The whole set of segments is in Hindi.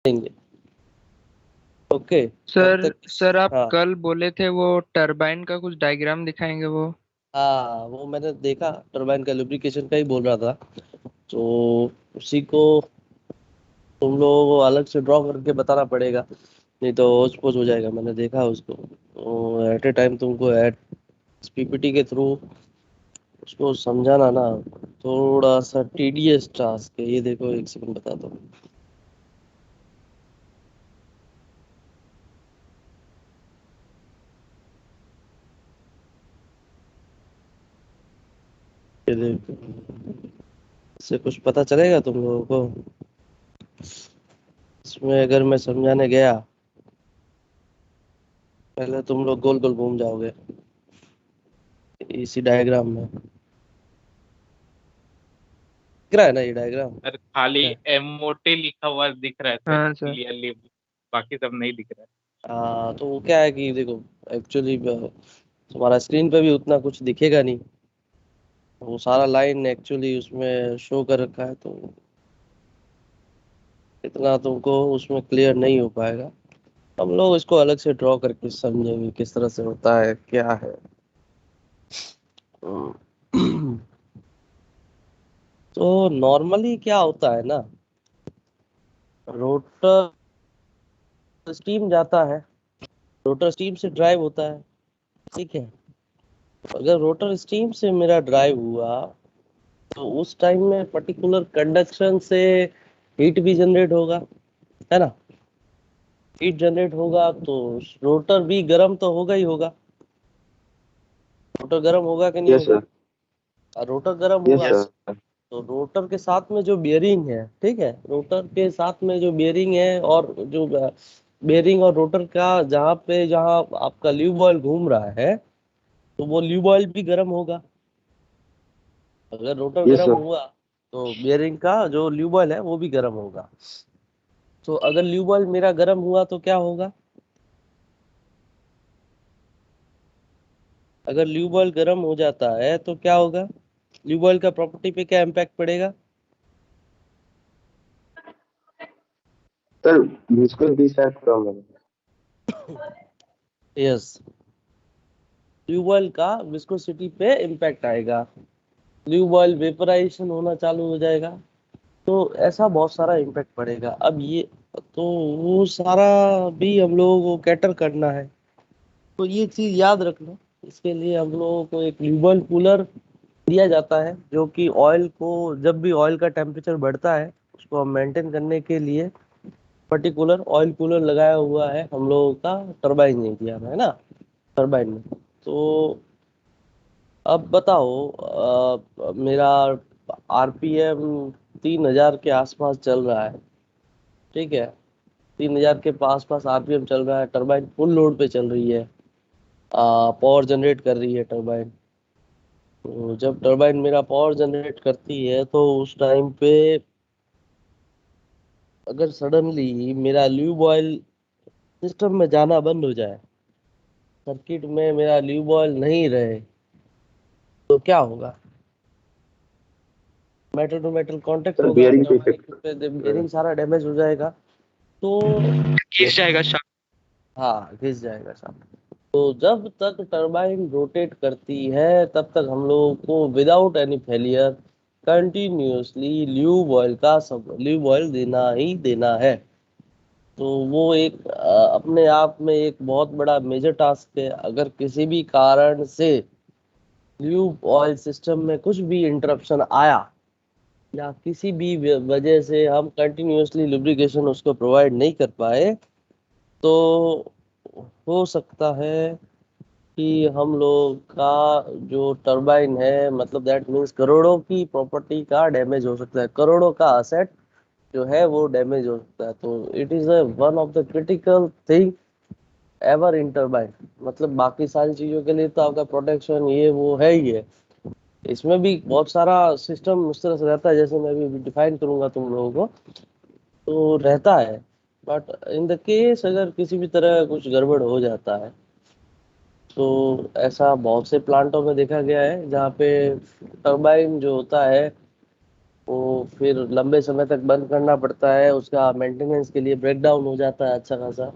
देंगे। ओके, तब सर तक। सर आप हाँ कल बोले थे वो टरबाइन का कुछ डायग्राम दिखाएंगे वो। हाँ, वो मैंने देखा, टरबाइन का लुब्रिकेशन का ही बोल रहा था। तो उसी को तुम लोगों को अलग से ड्रॉ करके बताना पड़ेगा, नहीं तो होच पोच हो जाएगा। मैंने देखा उसको एट ए टाइम, तुमको एट पीपीटी के थ्रू उसको समझाना ना, थोड़ा सा टीडियस टास्क है। ये देखो, एक सेकंड बताता हूँ। ये देखो, इससे कुछ पता चलेगा तुम लोगों को। इसमें अगर मैं समझाने गया, पहले तुम लोग गोल गोल घूम जाओगे इसी डायग्राम में। दिख रहा है ना ये डायग्राम? सर खाली एमओटी लिखा हुआ दिख रहा है सर हाँ सर। क्लियरली, बाकी सब नहीं दिख रहा है। हाँ, तो वो क्या है कि देखो, एक्चुअली तुम्हारा स्क्रीन पे भी उतना कुछ दिखेगा नहीं। वो सारा लाइन एक्चुअली उसमें शो कर रखा है, तो इतना तुमको उसमें क्लियर नहीं हो पाएगा। हम लोग इसको अलग से ड्रॉ करके समझेंगे किस तरह से होता है, क्या है। हम्म। तो नॉर्मली क्या होता है ना, रोटर स्टीम जाता है, रोटर स्टीम से ड्राइव होता है, ठीक है। अगर रोटर स्टीम से मेरा ड्राइव हुआ, तो उस टाइम में पर्टिकुलर कंडक्शन से हीट भी जनरेट होगा, है ना। हीट जनरेट होगा तो रोटर भी गर्म तो होगा ही होगा। रोटर गर्म होगा कि नहीं यस होगा? सर। और रोटर गर्म यस हुआ सर। तो रोटर के साथ में जो बियरिंग है, ठीक है, रोटर के साथ में जो बियरिंग है, और जो बियरिंग और रोटर का जहाँ आपका ल्यूब ऑयल घूम रहा है, तो वो ल्यूब ऑयल भी गर्म होगा। अगर रोटर यस गर्म सर। हुआ तो बियरिंग का जो ल्यूब ऑयल है वो भी गर्म होगा। तो अगर ल्यूब ऑयल मेरा गर्म हुआ तो क्या होगा? अगर ल्यूब ऑयल गर्म हो जाता है तो क्या होगा? ल्यूब ऑयल का प्रॉपर्टी पे क्या इम्पैक्ट पड़ेगा? सर विस्कोस भी शायद कम है। यस, ल्यूब ऑयल का विस्कोसिटी पे इम्पैक्ट आएगा, ल्यूब ऑयल वेपराइजेशन होना चालू हो जाएगा। तो ऐसा बहुत सारा इम्पैक्ट पड़ेगा। अब ये, तो वो सारा भी हम लोगों को कैटर करना है। तो ये चीज याद रखना। इसके लिए हम लोगों को एक ल्यूब ऑयल कूलर दिया जाता है, जो कि ऑयल को, जब भी ऑयल का टेम्परेचर बढ़ता है उसको हम मेंटेन करने के लिए पर्टिकुलर ऑयल कूलर लगाया हुआ है हम लोगों का टरबाइन एरिया में, है ना, टरबाइन में। तो अब बताओ, मेरा आरपीएम 3000 के आसपास चल रहा है, ठीक है। 3000 के पास पास आरपीएम चल रहा है, टरबाइन फुल लोड पे चल रही है, पावर जनरेट कर रही है टरबाइन। तो जब टरबाइन मेरा पावर जनरेट करती है, तो उस टाइम पे अगर सडनली मेरा ल्यूब ऑयल सिस्टम में जाना बंद हो जाए, सर्किट में मेरा ल्यूब ऑयल नहीं रहे, तो क्या होगा? Metal to metal contact sir होगा, बियरिंग पे टरबाइन इफेक्ट। पे बेयरिंग सारा डैमेज हो जाएगा। तो घिस जाएगा शायद। हाँ, घिस जाएगा साहब। तो जब तक टरबाइन रोटेट करती है, तब तक हम लोगों को without any failure continuously lube oil देना ही देना है। तो वो एक अपने आप में एक बहुत बड़ा मेजर टास्क है। अगर किसी भी कारण से ल्यूब ऑयल सिस्टम में कुछ भी इंटरप्शन आया, या किसी भी वजह से हम कंटिन्यूअसली लुब्रिकेशन उसको प्रोवाइड नहीं कर पाए, तो हो सकता है कि हम लोग का जो टरबाइन है, मतलब दैट मीन्स करोड़ों की प्रॉपर्टी का डैमेज हो सकता है, करोड़ों का असेट जो है वो डैमेज हो सकता है। तो it is one of the critical thing ever in turbine. मतलब बाकी सारी चीजों के लिए तो आपका प्रोटेक्शन ये वो है ही है, इसमें भी बहुत सारा सिस्टम उस तरह से रहता है, जैसे मैं अभी डिफाइन करूंगा तुम लोगों को, तो रहता है। बट इन द केस अगर किसी भी तरह कुछ गड़बड़ हो जाता है, तो ऐसा बहुत से प्लांटों में देखा गया है जहाँ पे टरबाइन जो होता है वो फिर लंबे समय तक बंद करना पड़ता है, उसका मेंटेनेंस के लिए ब्रेकडाउन हो जाता है अच्छा खासा।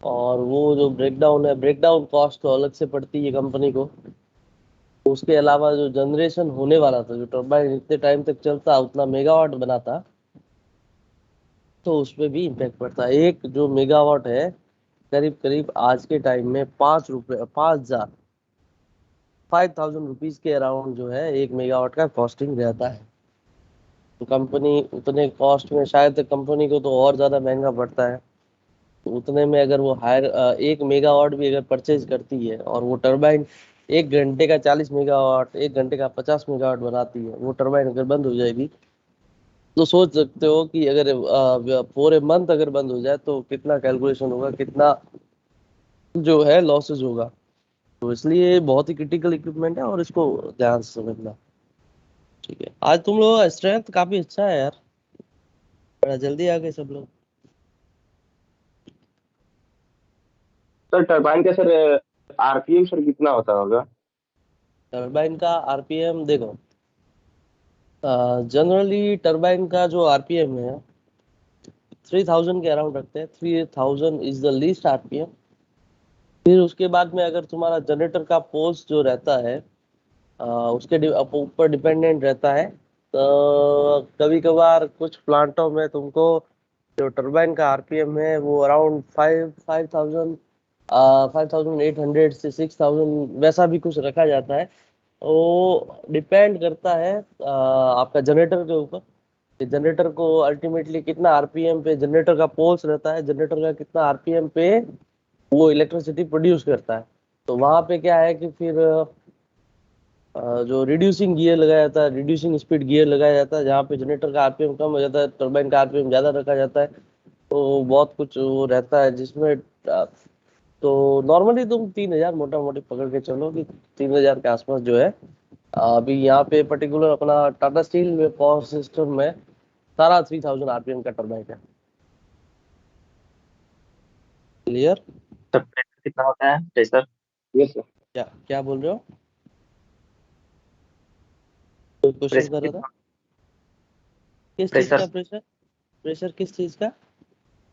और वो जो ब्रेकडाउन है, ब्रेकडाउन कॉस्ट तो अलग से पड़ती है कंपनी को। उसके अलावा जो जनरेशन होने वाला था, जो टर्बाइन इतने टाइम तक चलता, उतना मेगावाट बनाता, तो उस पर भी इम्पेक्ट पड़ता है। एक जो मेगावाट है, करीब करीब आज के टाइम में 5 रुपये, 5,000, 5,000 रुपीज के अराउंड जो है एक मेगावाट का कॉस्टिंग रहता है। तो कंपनी उतने कॉस्ट में, शायद कंपनी को तो और ज़्यादा महंगा पड़ता है। तो उतने में अगर वो हायर 1 मेगावाट भी अगर परचेज करती है, और वो टर्बाइन 1 घंटे का 40 मेगावाट, 1 घंटे का 50 मेगावाट बनाती है, वो टर्बाइन अगर बंद हो जाएगी, तो सोच सकते हो कि अगर पूरे मंथ अगर बंद हो जाए तो कितना कैलकुलेशन होगा, कितना जो है लॉसेस होगा। तो इसलिए बहुत ही क्रिटिकल इक्विपमेंट है, और इसको ध्यान से समझना। ठीक है, आज तुम लोगों का स्ट्रेंथ काफी अच्छा है यार, बड़ा जल्दी आ गए सब लोग। सर टरबाइन का सर आरपीएम सर कितना होता होगा? टरबाइन का आरपीएम देखो, जनरली टरबाइन का जो आरपीएम है 3,000 के अराउंड रखते हैं। 3,000 इज द लीस्ट आरपीएम। फिर उसके बाद में अगर तुम्हारा जनरेटर का पोल्स जो रहता है, उसके ऊपर डिपेंडेंट रहता है। तो कभी कभार कुछ प्लांटों में तुमको जो टरबाइन का आरपीएम है वो अराउंड 5,000, 5,800 से 6,000 वैसा भी कुछ रखा जाता है। वो डिपेंड करता है आपका जनरेटर के ऊपर। जनरेटर को अल्टीमेटली कितना आरपीएम पे जनरेटर का पोल्स रहता है, जनरेटर का कितना आरपीएम पे वो इलेक्ट्रिसिटी प्रोड्यूस करता है। तो वहां पे क्या है कि फिर जो रिड्यूसिंग गियर लगाया जाता है, रिड्यूसिंग स्पीड गियर लगाया जाता है, जहाँ पे जनरेटर का आरपीएम कम हो जाता है, टरबाइन का आरपीएम ज्यादा रखा जाता है। तो बहुत कुछ वो रहता है जिसमें तो नॉर्मली तुम 3,000 मोटा मोटी पकड़ के चलो कि 3,000 के आसपास जो है। अभी यहाँ पे पर्टिकुलर अपना टाटा स्टील में पावर सिस्टम में सारा 3,000 आरपीएम का टरबाइन है। क्लियर? सर प्रेशर कितना होता है, प्रेशर? Yes sir. क्या क्या बोल रहे हो? कोई क्वेश्चन प्रेशर कर रहा था? कितना? किस चीज प्रेशर का प्रेशर? प्रेशर किस चीज का?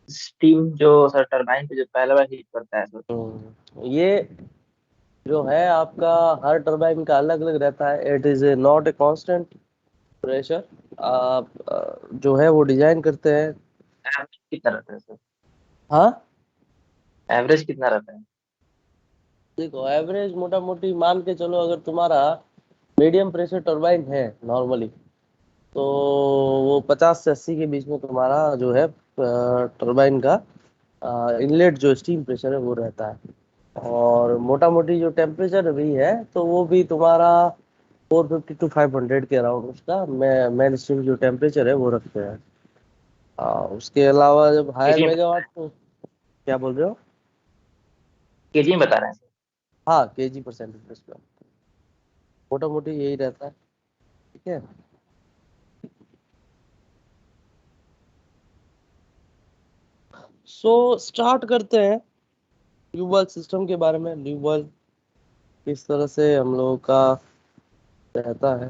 स्टीम जो सर टरबाइन पे जो पहला बार हीट करता है सर। ये जो है आपका, हर टरबाइन का अलग अलग रहता है। It is not a constant pressure. आप जो है वो डिजाइन करते हैं। एवरेज कितना रहता है सर? हाँ, एवरेज कितना रहता है? देखो एवरेज मोटा मोटी मान के चलो, अगर तुम्हारा मीडियम प्रेशर टरबाइन है नॉर्मली, तो वो 50 से 80 के बीच में तुम्हारा जो है टरबाइन का इनलेट जो स्टीम प्रेशर है वो रहता है। और मोटा मोटी जो टेम्परेचर भी है, तो वो भी तुम्हारा 450 to 500 के अराउंड उसका मेन स्ट्रीम जो टेम्परेचर है वो रखते हैं। उसके अलावा जब हायर केजी में मेगावाट तो क्या बोल रहे हो? केजी में बता रहे हैं सर। हाँ, केजी परसेंटेज पे मोटा मोटी यही रहता है। ठीक है, सो स्टार्ट करते हैं ट्यूबवेल सिस्टम के बारे में। ट्यूबवेल किस तरह से हम लोगों का रहता है,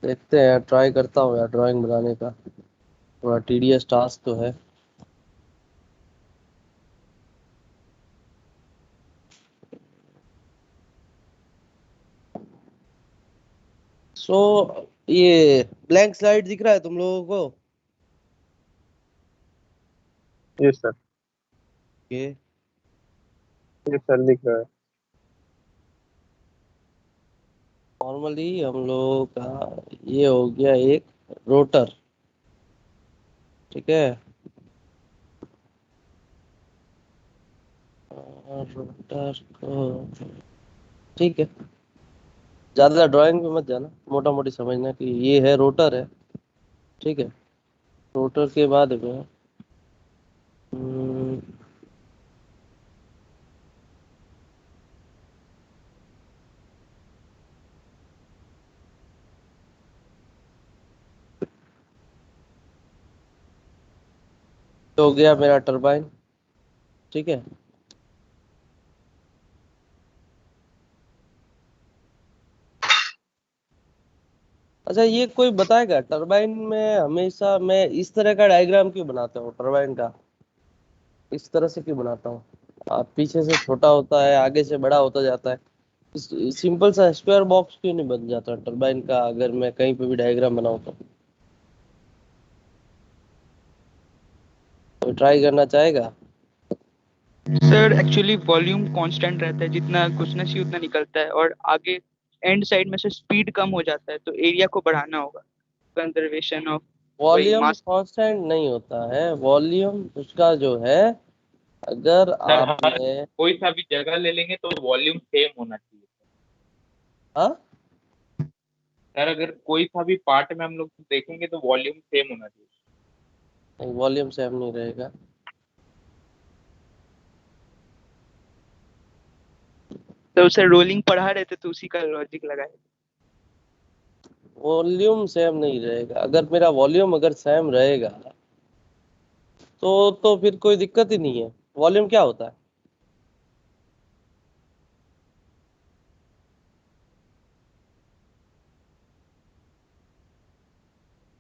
देखते हैं। ट्राई करता हूँ यार ड्राइंग बनाने का, थोड़ा टीडियस टास्क तो है। सो ये ब्लैंक स्लाइड दिख रहा है तुम लोगों को? Yes sir. ये यस सर दिख रहा है। नॉर्मली हम लोगों का ये हो गया एक रोटर। ठीक है, रोटर को, ठीक है, ज्यादा ड्राइंग पे मत जाना, मोटा मोटी समझना कि ये है रोटर है। ठीक है, रोटर के बाद में हम्म, हो गया मेरा टरबाइन। ठीक है, अच्छा, ये कोई बताएगा टरबाइन में हमेशा मैं इस तरह का डायग्राम क्यों बनाता हूँ? टरबाइन का इस तरह से क्यों बनाता हूँ? पीछे से छोटा होता है, आगे से बड़ा होता जाता है। सिंपल सा स्क्वायर बॉक्स क्यों नहीं बन जाता टरबाइन का, अगर मैं कहीं पे भी डायग्राम बनाऊं तो ट्राई करना चाहेगा? सर एक्चुअली वॉल्यूम कांस्टेंट रहता है, जितना घुसना चाहिए उतना निकलता है, और आगे एंड साइड में से स्पीड कम हो जाता है, तो एरिया को बढ़ाना होगा, कंजर्वेशन ऑफ वही वॉल्यूम मास। कांस्टेंट नहीं होता है, वॉल्यूम उसका जो है, अगर सर हर आपने कोई सा भी जगह ले लेंगे तो वॉल्यूम सेम होना चाहिए। हाँ, सर अगर कोई सा भी पार्ट में हम लोग देखेंगे तो वॉल्यूम सेम होना चाहिए। वॉल्यूम सेम नहीं रहेगा। तो सर रोलिंग पढ़ा रहे थे तो उसी का लॉजिक लगाए। वॉल्यूम सेम नहीं रहेगा। अगर मेरा वॉल्यूम अगर सेम रहेगा तो फिर कोई दिक्कत ही नहीं है। वॉल्यूम क्या होता है?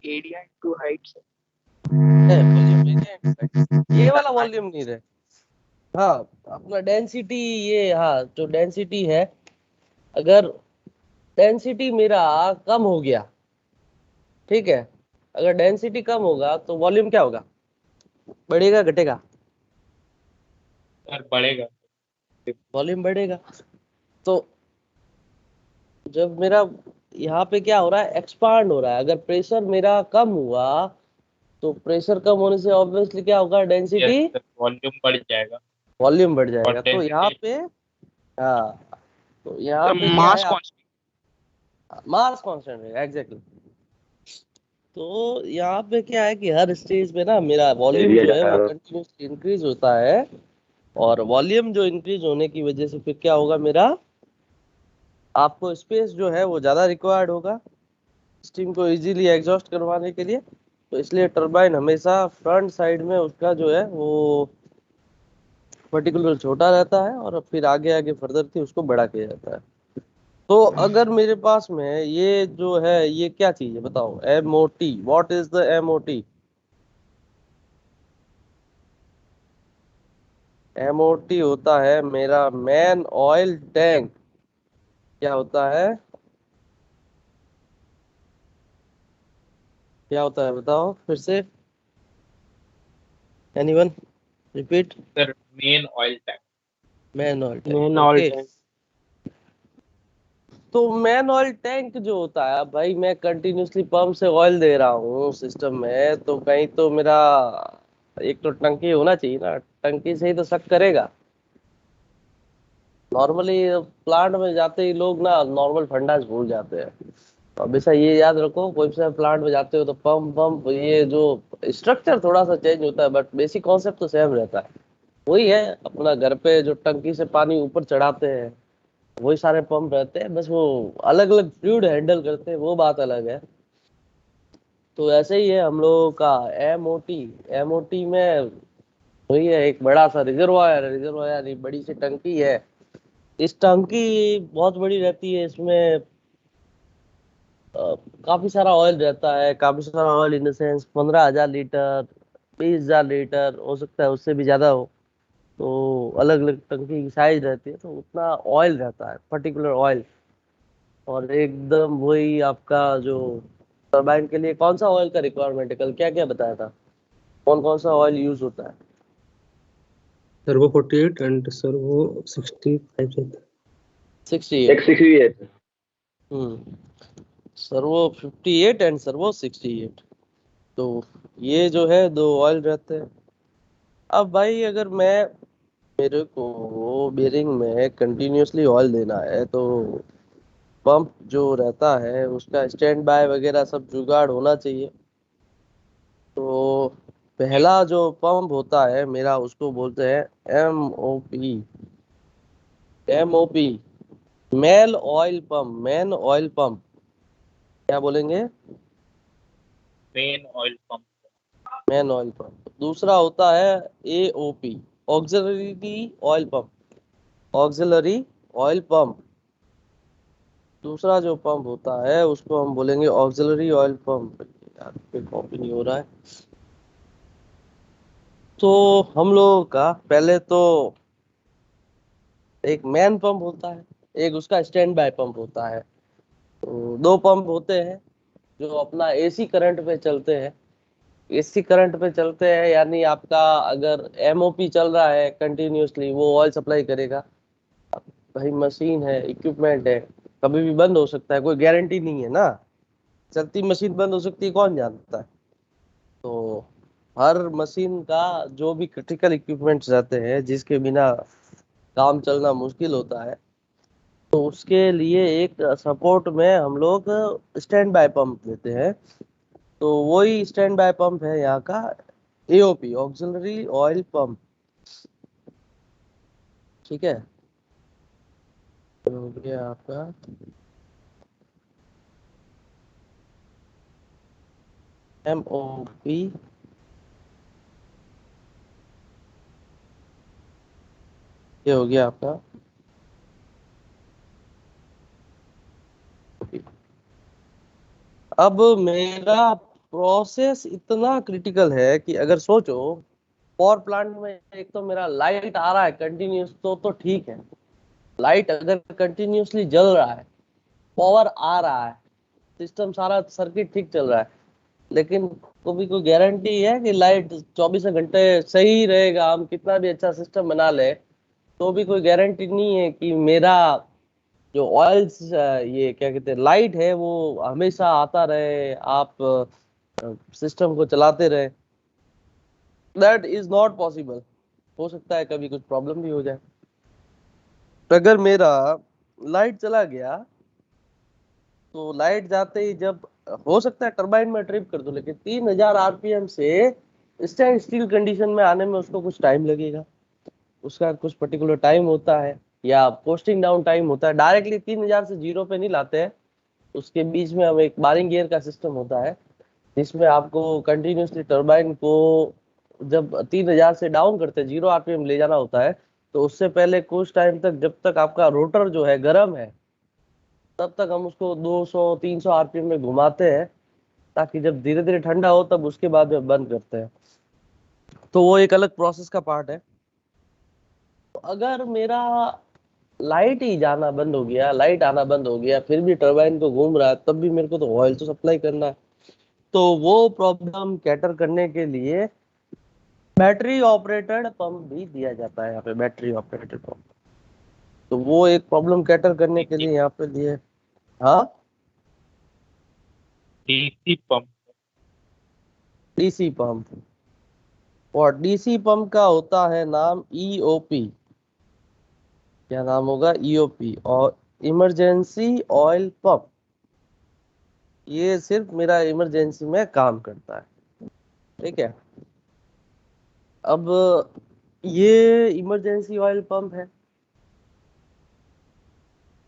Area into height. वॉल्यूम ये वाला वॉल्यूम नहीं रहे। हाँ, अपना डेंसिटी, ये हाँ जो डेंसिटी है, अगर डेंसिटी मेरा कम हो गया, ठीक है, अगर डेंसिटी कम होगा तो वॉल्यूम क्या होगा? बढ़ेगा घटेगा? सर बढ़ेगा। वॉल्यूम बढ़ेगा। तो जब मेरा यहाँ पे क्या हो रहा है, एक्सपांड हो रहा है, अगर प्रेशर मेरा कम हुआ तो प्रेशर कम होने से ऑब्वियसली क्या होगा, यस डेंसिटी, सर, वॉल्यूम बढ़ जाएगा वॉल्यूम बढ़ और जाएगा। तो यहाँ डेंसिटी। पे, हाँ, तो यहाँ तो पे क्या मास है, कांस्टेंट। मास कांस्टेंट रहेगा, एग्जैक्टली। तो यहाँ पे क्या है कि हर स्टेज पे ना मेरा वॉल्यूम एरिया जो है वो ज्यादा। कंटिन्यूसली इंक्रीज होता है, और वॉल्यूम जो इंक्रीज होने की वजह से फिर क्या होगा, मेरा आपको स्पेस जो है वो ज्यादा रिक्वायर्ड होगा स्टीम को इजीली एग्जॉस्ट करवाने के लिए। तो इसलिए टरबाइन हमेशा फ्रंट साइड में उसका जो है वो पर्टिकुलर छोटा रहता है, और फिर आगे आगे फर्दर थी उसको बड़ा किया जाता है। तो अगर मेरे पास में ये जो है, ये क्या चीज है बताओ? MOT, what is the MOT? MOT होता है मेरा मैन ऑयल टैंक। क्या होता है? क्या होता है बताओ फिर से, anyone repeat? Sir men oil tank. Man oil main tank, oil okay. Tank. तो मैन ऑयल टैंक जो होता है, भाई मैं कंटिन्यूसली पंप से ऑयल दे रहा हूँ सिस्टम में, तो कहीं तो मेरा एक तो टंकी होना चाहिए ना, टंकी से ही तो शक करेगा। नॉर्मली प्लांट में जाते ही लोग ना नॉर्मल फंडास भूल जाते हैं। तो हमेशा ये याद रखो, कोई सा प्लांट में जाते हो तो पंप पंप ये जो स्ट्रक्चर थोड़ा सा चेंज होता है, बट बेसिक कॉन्सेप्ट तो सेम रहता है। वही है, अपना घर पे जो टंकी से पानी ऊपर चढ़ाते हैं वही सारे पंप रहते हैं, बस वो अलग अलग फ्लूइड हैंडल करते हैं, वो बात अलग है। तो ऐसे ही है हम लोगों का MOT। MOT में वही है, एक बड़ा सा रिजर्वायर, रिजर्वायर एक बड़ी सी टंकी है। इस टंकी बहुत बड़ी रहती है, इसमें काफी सारा ऑयल रहता है, काफी सारा oil in the sense 15,000 litre, 20,000 litre, हो सकता है उससे भी ज्यादा हो। तो अलग अलग टंकी की साइज रहती है, तो उतना ऑयल रहता है, पर्टिकुलर ऑयल। और एकदम वही आपका जो टरबाइन के लिए कौन सा ऑयल का रिक्वायरमेंट है, कल क्या क्या बताया था, कौन कौन सा ऑयल यूज होता है? सर्वो 48 एंड सर्वो 65 रहता है। 68। एक 68। Servo 58 and servo 68। तो ये जो है दो ऑयल रहते हैं। अब भाई अगर मेरे को बेरिंग में कंटिन्यूअसली ऑयल देना है, तो पंप जो रहता है उसका स्टैंड बाय वगैरह सब जुगाड़ होना चाहिए। तो पहला जो पंप होता है मेरा उसको बोलते हैं MOP। MOP, main oil pump, main oil pump. क्या बोलेंगे? Main oil pump. Main oil pump. दूसरा होता है AOP, auxiliary oil pump. Auxiliary oil pump. दूसरा जो पंप होता है उसको हम बोलेंगे ऑक्सिलरी ऑयल पंप। यार पे कॉपी नहीं हो रहा है। तो हम लोगों का पहले तो एक मैन पंप होता है, एक उसका स्टैंड बाय पंप होता है। तो दो पंप होते हैं जो अपना एसी करंट पे चलते हैं। एसी करंट पे चलते हैं यानी आपका अगर एमओपी चल रहा है कंटिन्यूअसली वो ऑयल सप्लाई करेगा। भाई मशीन है, इक्विपमेंट है, कभी भी बंद हो सकता है, कोई गारंटी नहीं है ना। चलती मशीन बंद हो सकती है, कौन जानता है। तो हर मशीन का जो भी क्रिटिकल इक्विपमेंट्स रहते हैं जिसके बिना काम चलना मुश्किल होता है, तो उसके लिए एक सपोर्ट में हम लोग स्टैंड बाय पंप देते हैं। तो वही स्टैंड बाय पंप है यहाँ का एओपी, ऑक्सिलरी ऑयल पंप। ठीक है, तो हो गया आपका एमओपी। ये हो गया आपका। अब मेरा प्रोसेस इतना क्रिटिकल है कि अगर सोचो पावर प्लांट में एक तो मेरा लाइट आ रहा है कंटिन्यूस, तो ठीक है। लाइट अगर कंटिन्यूसली जल रहा है, पावर आ रहा है, सिस्टम सारा सर्किट ठीक चल रहा है, लेकिन कभी कोई गारंटी है कि लाइट 24 घंटे सही रहेगा? हम कितना भी अच्छा सिस्टम बना ले तो भी कोई गारंटी नहीं है कि मेरा जो ऑयल्स, ये क्या कहते हैं, लाइट है, वो हमेशा आता रहे, आप सिस्टम को चलाते रहे। That is not possible. हो सकता है कभी कुछ प्रॉब्लम भी हो जाए। तो अगर मेरा लाइट चला गया तो लाइट जाते ही जब हो सकता है टरबाइन में ट्रिप कर दो, लेकिन 3000 आरपीएम से स्टैंड स्टिल कंडीशन में आने में उसको कुछ टाइम लगेगा। उसका कुछ पर्टिकुलर टाइम होता है या पोस्टिंग डाउन टाइम होता है। डायरेक्टली 3000 से जीरो पे नहीं लाते हैं, उसके बीच में हम एक बारिंग गियर का सिस्टम होता है जिसमें आपको कंटिन्यूसली टरबाइन को जब 3000 से डाउन करते हैं, 0 आरपीएम ले जाना होता है। तो उससे पहले कुछ टाइम तक जब तक आपका रोटर जो है गर्म है, तब तक हम उसको 200-300 आरपीएम में घुमाते हैं, ताकि जब धीरे धीरे ठंडा हो तब उसके बाद में बंद करते हैं। तो वो एक अलग प्रोसेस का पार्ट है। तो अगर मेरा लाइट ही जाना बंद हो गया, लाइट आना बंद हो गया, फिर भी टरबाइन को घूम रहा है, तब भी मेरे को तो ऑयल तो सप्लाई करना है। तो वो प्रॉब्लम कैटर करने के लिए बैटरी ऑपरेटेड पंप भी दिया जाता है यहाँ पे, बैटरी ऑपरेटेड पंप। तो वो एक प्रॉब्लम कैटर करने के लिए यहाँ पे दिए। हाँ, डीसी पंप। DC pump. और डीसी पंप का होता है नाम ईओपी। क्या नाम होगा? ईओपी, और इमरजेंसी ऑयल पंप। ये सिर्फ मेरा इमरजेंसी में काम करता है। ठीक है। अब ये इमरजेंसी ऑयल पंप है।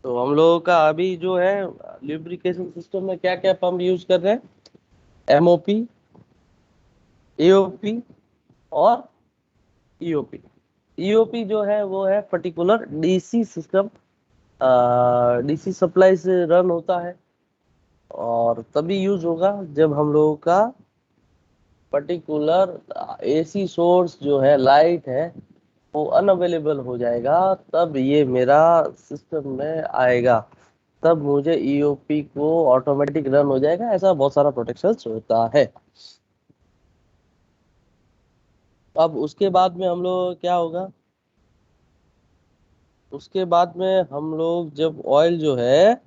तो हम लोगों का अभी जो है ल्यूब्रिकेशन सिस्टम में क्या क्या पंप यूज कर रहे हैं? एमओपी, एओपी और ईओपी। ईओपी जो है वो है particular DC system, DC supply से रन होता है, और तभी यूज होगा जब हम लोगों का पर्टिकुलर एसी सोर्स जो है, लाइट है, वो अनअवेलेबल हो जाएगा, तब ये मेरा सिस्टम में आएगा, तब मुझे ईओपी को ऑटोमेटिक रन हो जाएगा। ऐसा बहुत सारा प्रोटेक्शन होता है। अब उसके बाद में हम लोग क्या होगा? उसके बाद में हम लोग जब ऑयल जो है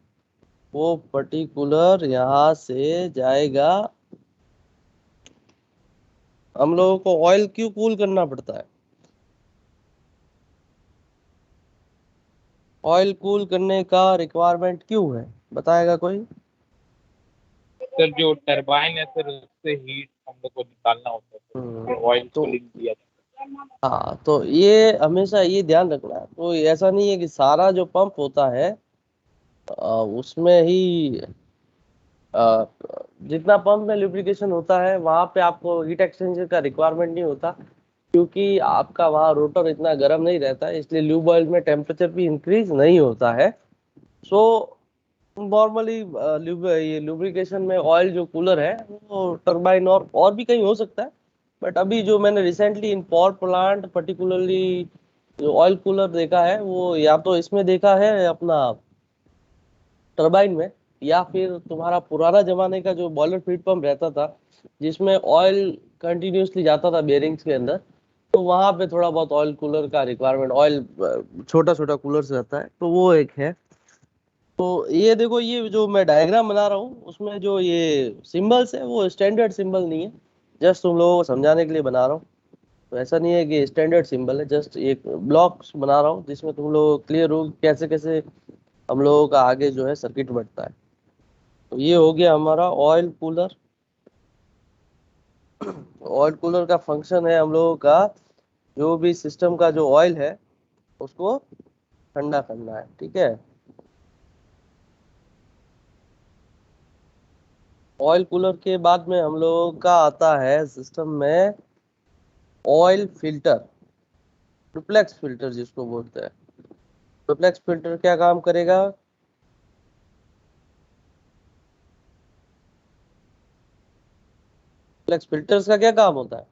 वो पर्टिकुलर यहाँ से जाएगा, हम लोगों को ऑयल क्यों कूल करना पड़ता है? ऑयल कूल करने का रिक्वायरमेंट क्यों है, बताएगा कोई? सर जो टरबाइन है सर, उससे हीट हम लोग को निकालना होता है, तो ऑयल तो कूलिंग किया जाता है। हाँ, तो ये हमेशा ये ध्यान रखना है। तो ऐसा नहीं है कि सारा जो पंप होता है उसमें ही जितना पंप में लुब्रिकेशन होता है वहां पे आपको हीट एक्सचेंजर का रिक्वायरमेंट नहीं होता, क्योंकि आपका वहाँ रोटर इतना गर्म नहीं रहता है, इसलिए ल्यूब ऑयल में टेम्परेचर भी इंक्रीज नहीं होता है। सो नॉर्मली ये लुब्रिकेशन में ऑयल जो कूलर है वो टरबाइन और भी कहीं हो सकता है, बट अभी जो मैंने recently in power plant particularly जो ऑयल कूलर देखा है वो या तो इसमें देखा है अपना टरबाइन में, या फिर तुम्हारा पुराना जमाने का जो बॉयलर फीड पंप रहता था जिसमें ऑयल कंटिन्यूसली जाता था बेरिंग्स के अंदर, तो वहां पे थोड़ा बहुत ऑयल कूलर का रिक्वायरमेंट, ऑयल छोटा छोटा कूलर रहता है, तो वो एक है। तो ये देखो, ये जो मैं डायग्राम बना रहा हूँ उसमें जो ये सिंबल्स है वो स्टैंडर्ड सिंबल नहीं है, जस्ट तुम लोगों को समझाने के लिए बना रहा हूँ। तो ऐसा नहीं है कि स्टैंडर्ड सिंबल है, जस्ट एक ब्लॉक्स बना रहा हूँ जिसमें तुम लोग क्लियर हो कैसे कैसे हम लोगों का आगे जो है सर्किट बढ़ता है। तो ये हो गया हमारा ऑयल कूलर। ऑयल कूलर का फंक्शन है हम लोगों का जो भी सिस्टम का जो ऑयल है उसको ठंडा करना है, ठीक है। ऑयल कूलर के बाद में हम लोगों का आता है सिस्टम में ऑयल फिल्टर, डुप्लेक्स फिल्टर जिसको बोलते हैं। डुप्लेक्स फिल्टर क्या काम करेगा? डुप्लेक्स फिल्टर्स का क्या काम होता है?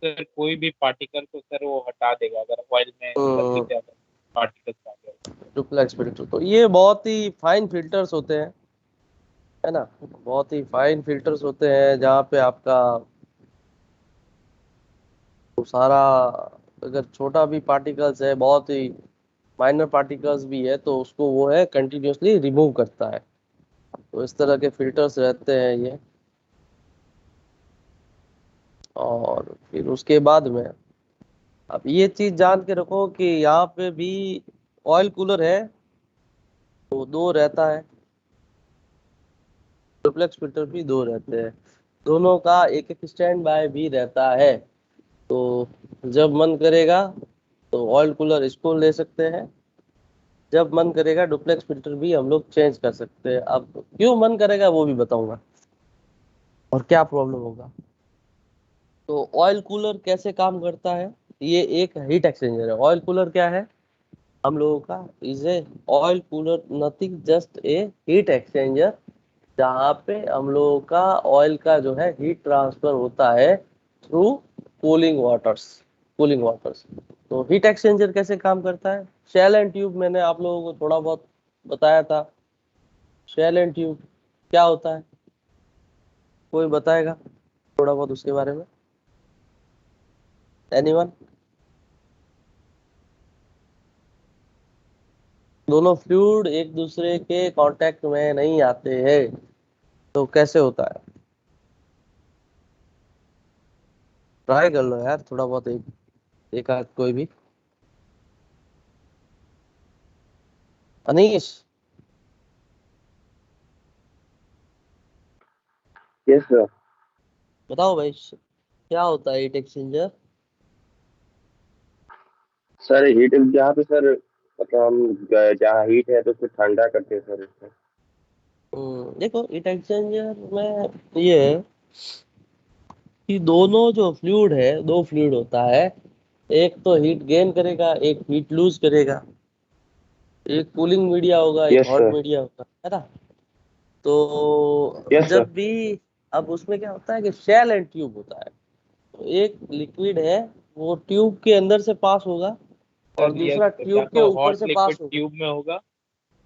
सर कोई भी पार्टिकल को सर वो हटा देगा अगर ऑयल में सर भी ज्यादा पार्टिकल्स आ गए। डुप्लेक्स फिल्टर तो ये बहुत ही फाइन फिल्टर्स होते हैं, है ना, बहुत ही फाइन फिल्टर्स होते हैं जहाँ पे आपका वो सारा, अगर छोटा भी पार्टिकल्स है, बहुत ही माइनर पार्टिकल्स भी है, तो उसको वो है कंटिन्यूसली रिमूव करता है। तो इस तरह के फिल्टर्स रहते हैं ये। और फिर उसके बाद में अब ये चीज जान के रखो कि यहाँ पे भी ऑयल कूलर है तो दो रहता है, डुप्लेक्स फिल्टर भी दो रहते हैं, दोनों का एक एक स्टैंड बाय भी रहता है। तो जब मन करेगा तो ऑयल कूलर इसको ले सकते हैं, जब मन करेगा डुप्लेक्स फिल्टर भी हम लोग चेंज कर सकते हैं। अब क्यों मन करेगा वो भी बताऊंगा और क्या प्रॉब्लम होगा। तो ऑयल कूलर कैसे काम करता है? ये एक हीट एक्सचेंजर है। ऑयल कूलर क्या है हम लोगों का? Is a oil cooler nothing just a heat exchanger, जहाँ पे हम लोगों का ऑयल का जो है हीट ट्रांसफर होता है थ्रू कूलिंग वाटर्स। तो हीट एक्सचेंजर कैसे काम करता है? शेल एंड ट्यूब मैंने आप लोगों को थोड़ा बहुत बताया था। शेल एंड ट्यूब क्या होता है, कोई बताएगा थोड़ा बहुत उसके बारे में? एनीवन? दोनों फ्लूइड एक दूसरे के कांटेक्ट में नहीं आते हैं तो कैसे होता है? ट्राई कर लो यार थोड़ा बहुत, एक आध कोई भी। Anish yes sir. बताओ भाई, क्या होता है हीट एक्सचेंजर? सर हीट जहाँ पे सर मतलब हम जहाँ हीट है तो उसको ठंडा करते हैं सर उसको। देखो हीट एक्सचेंजर में ये है कि दोनों जो फ्लूइड है, दो फ्लूइड होता है, एक तो हीट गेन करेगा, एक हीट लूज करेगा, एक कूलिंग मीडिया होगा, एक यस हॉट सर। मीडिया होगा, है ना। तो यस सर। जब भी, अब उसमें क्या होता है कि शेल एंड ट्यूब होता है। तो एक लिक्विड है वो ट्यूब के अंदर से पास होगा और सर दूसरा यस, या ट्यूब के तो ऊपर हॉट से पास लिक्विड होगा। ट्यूब में होगा,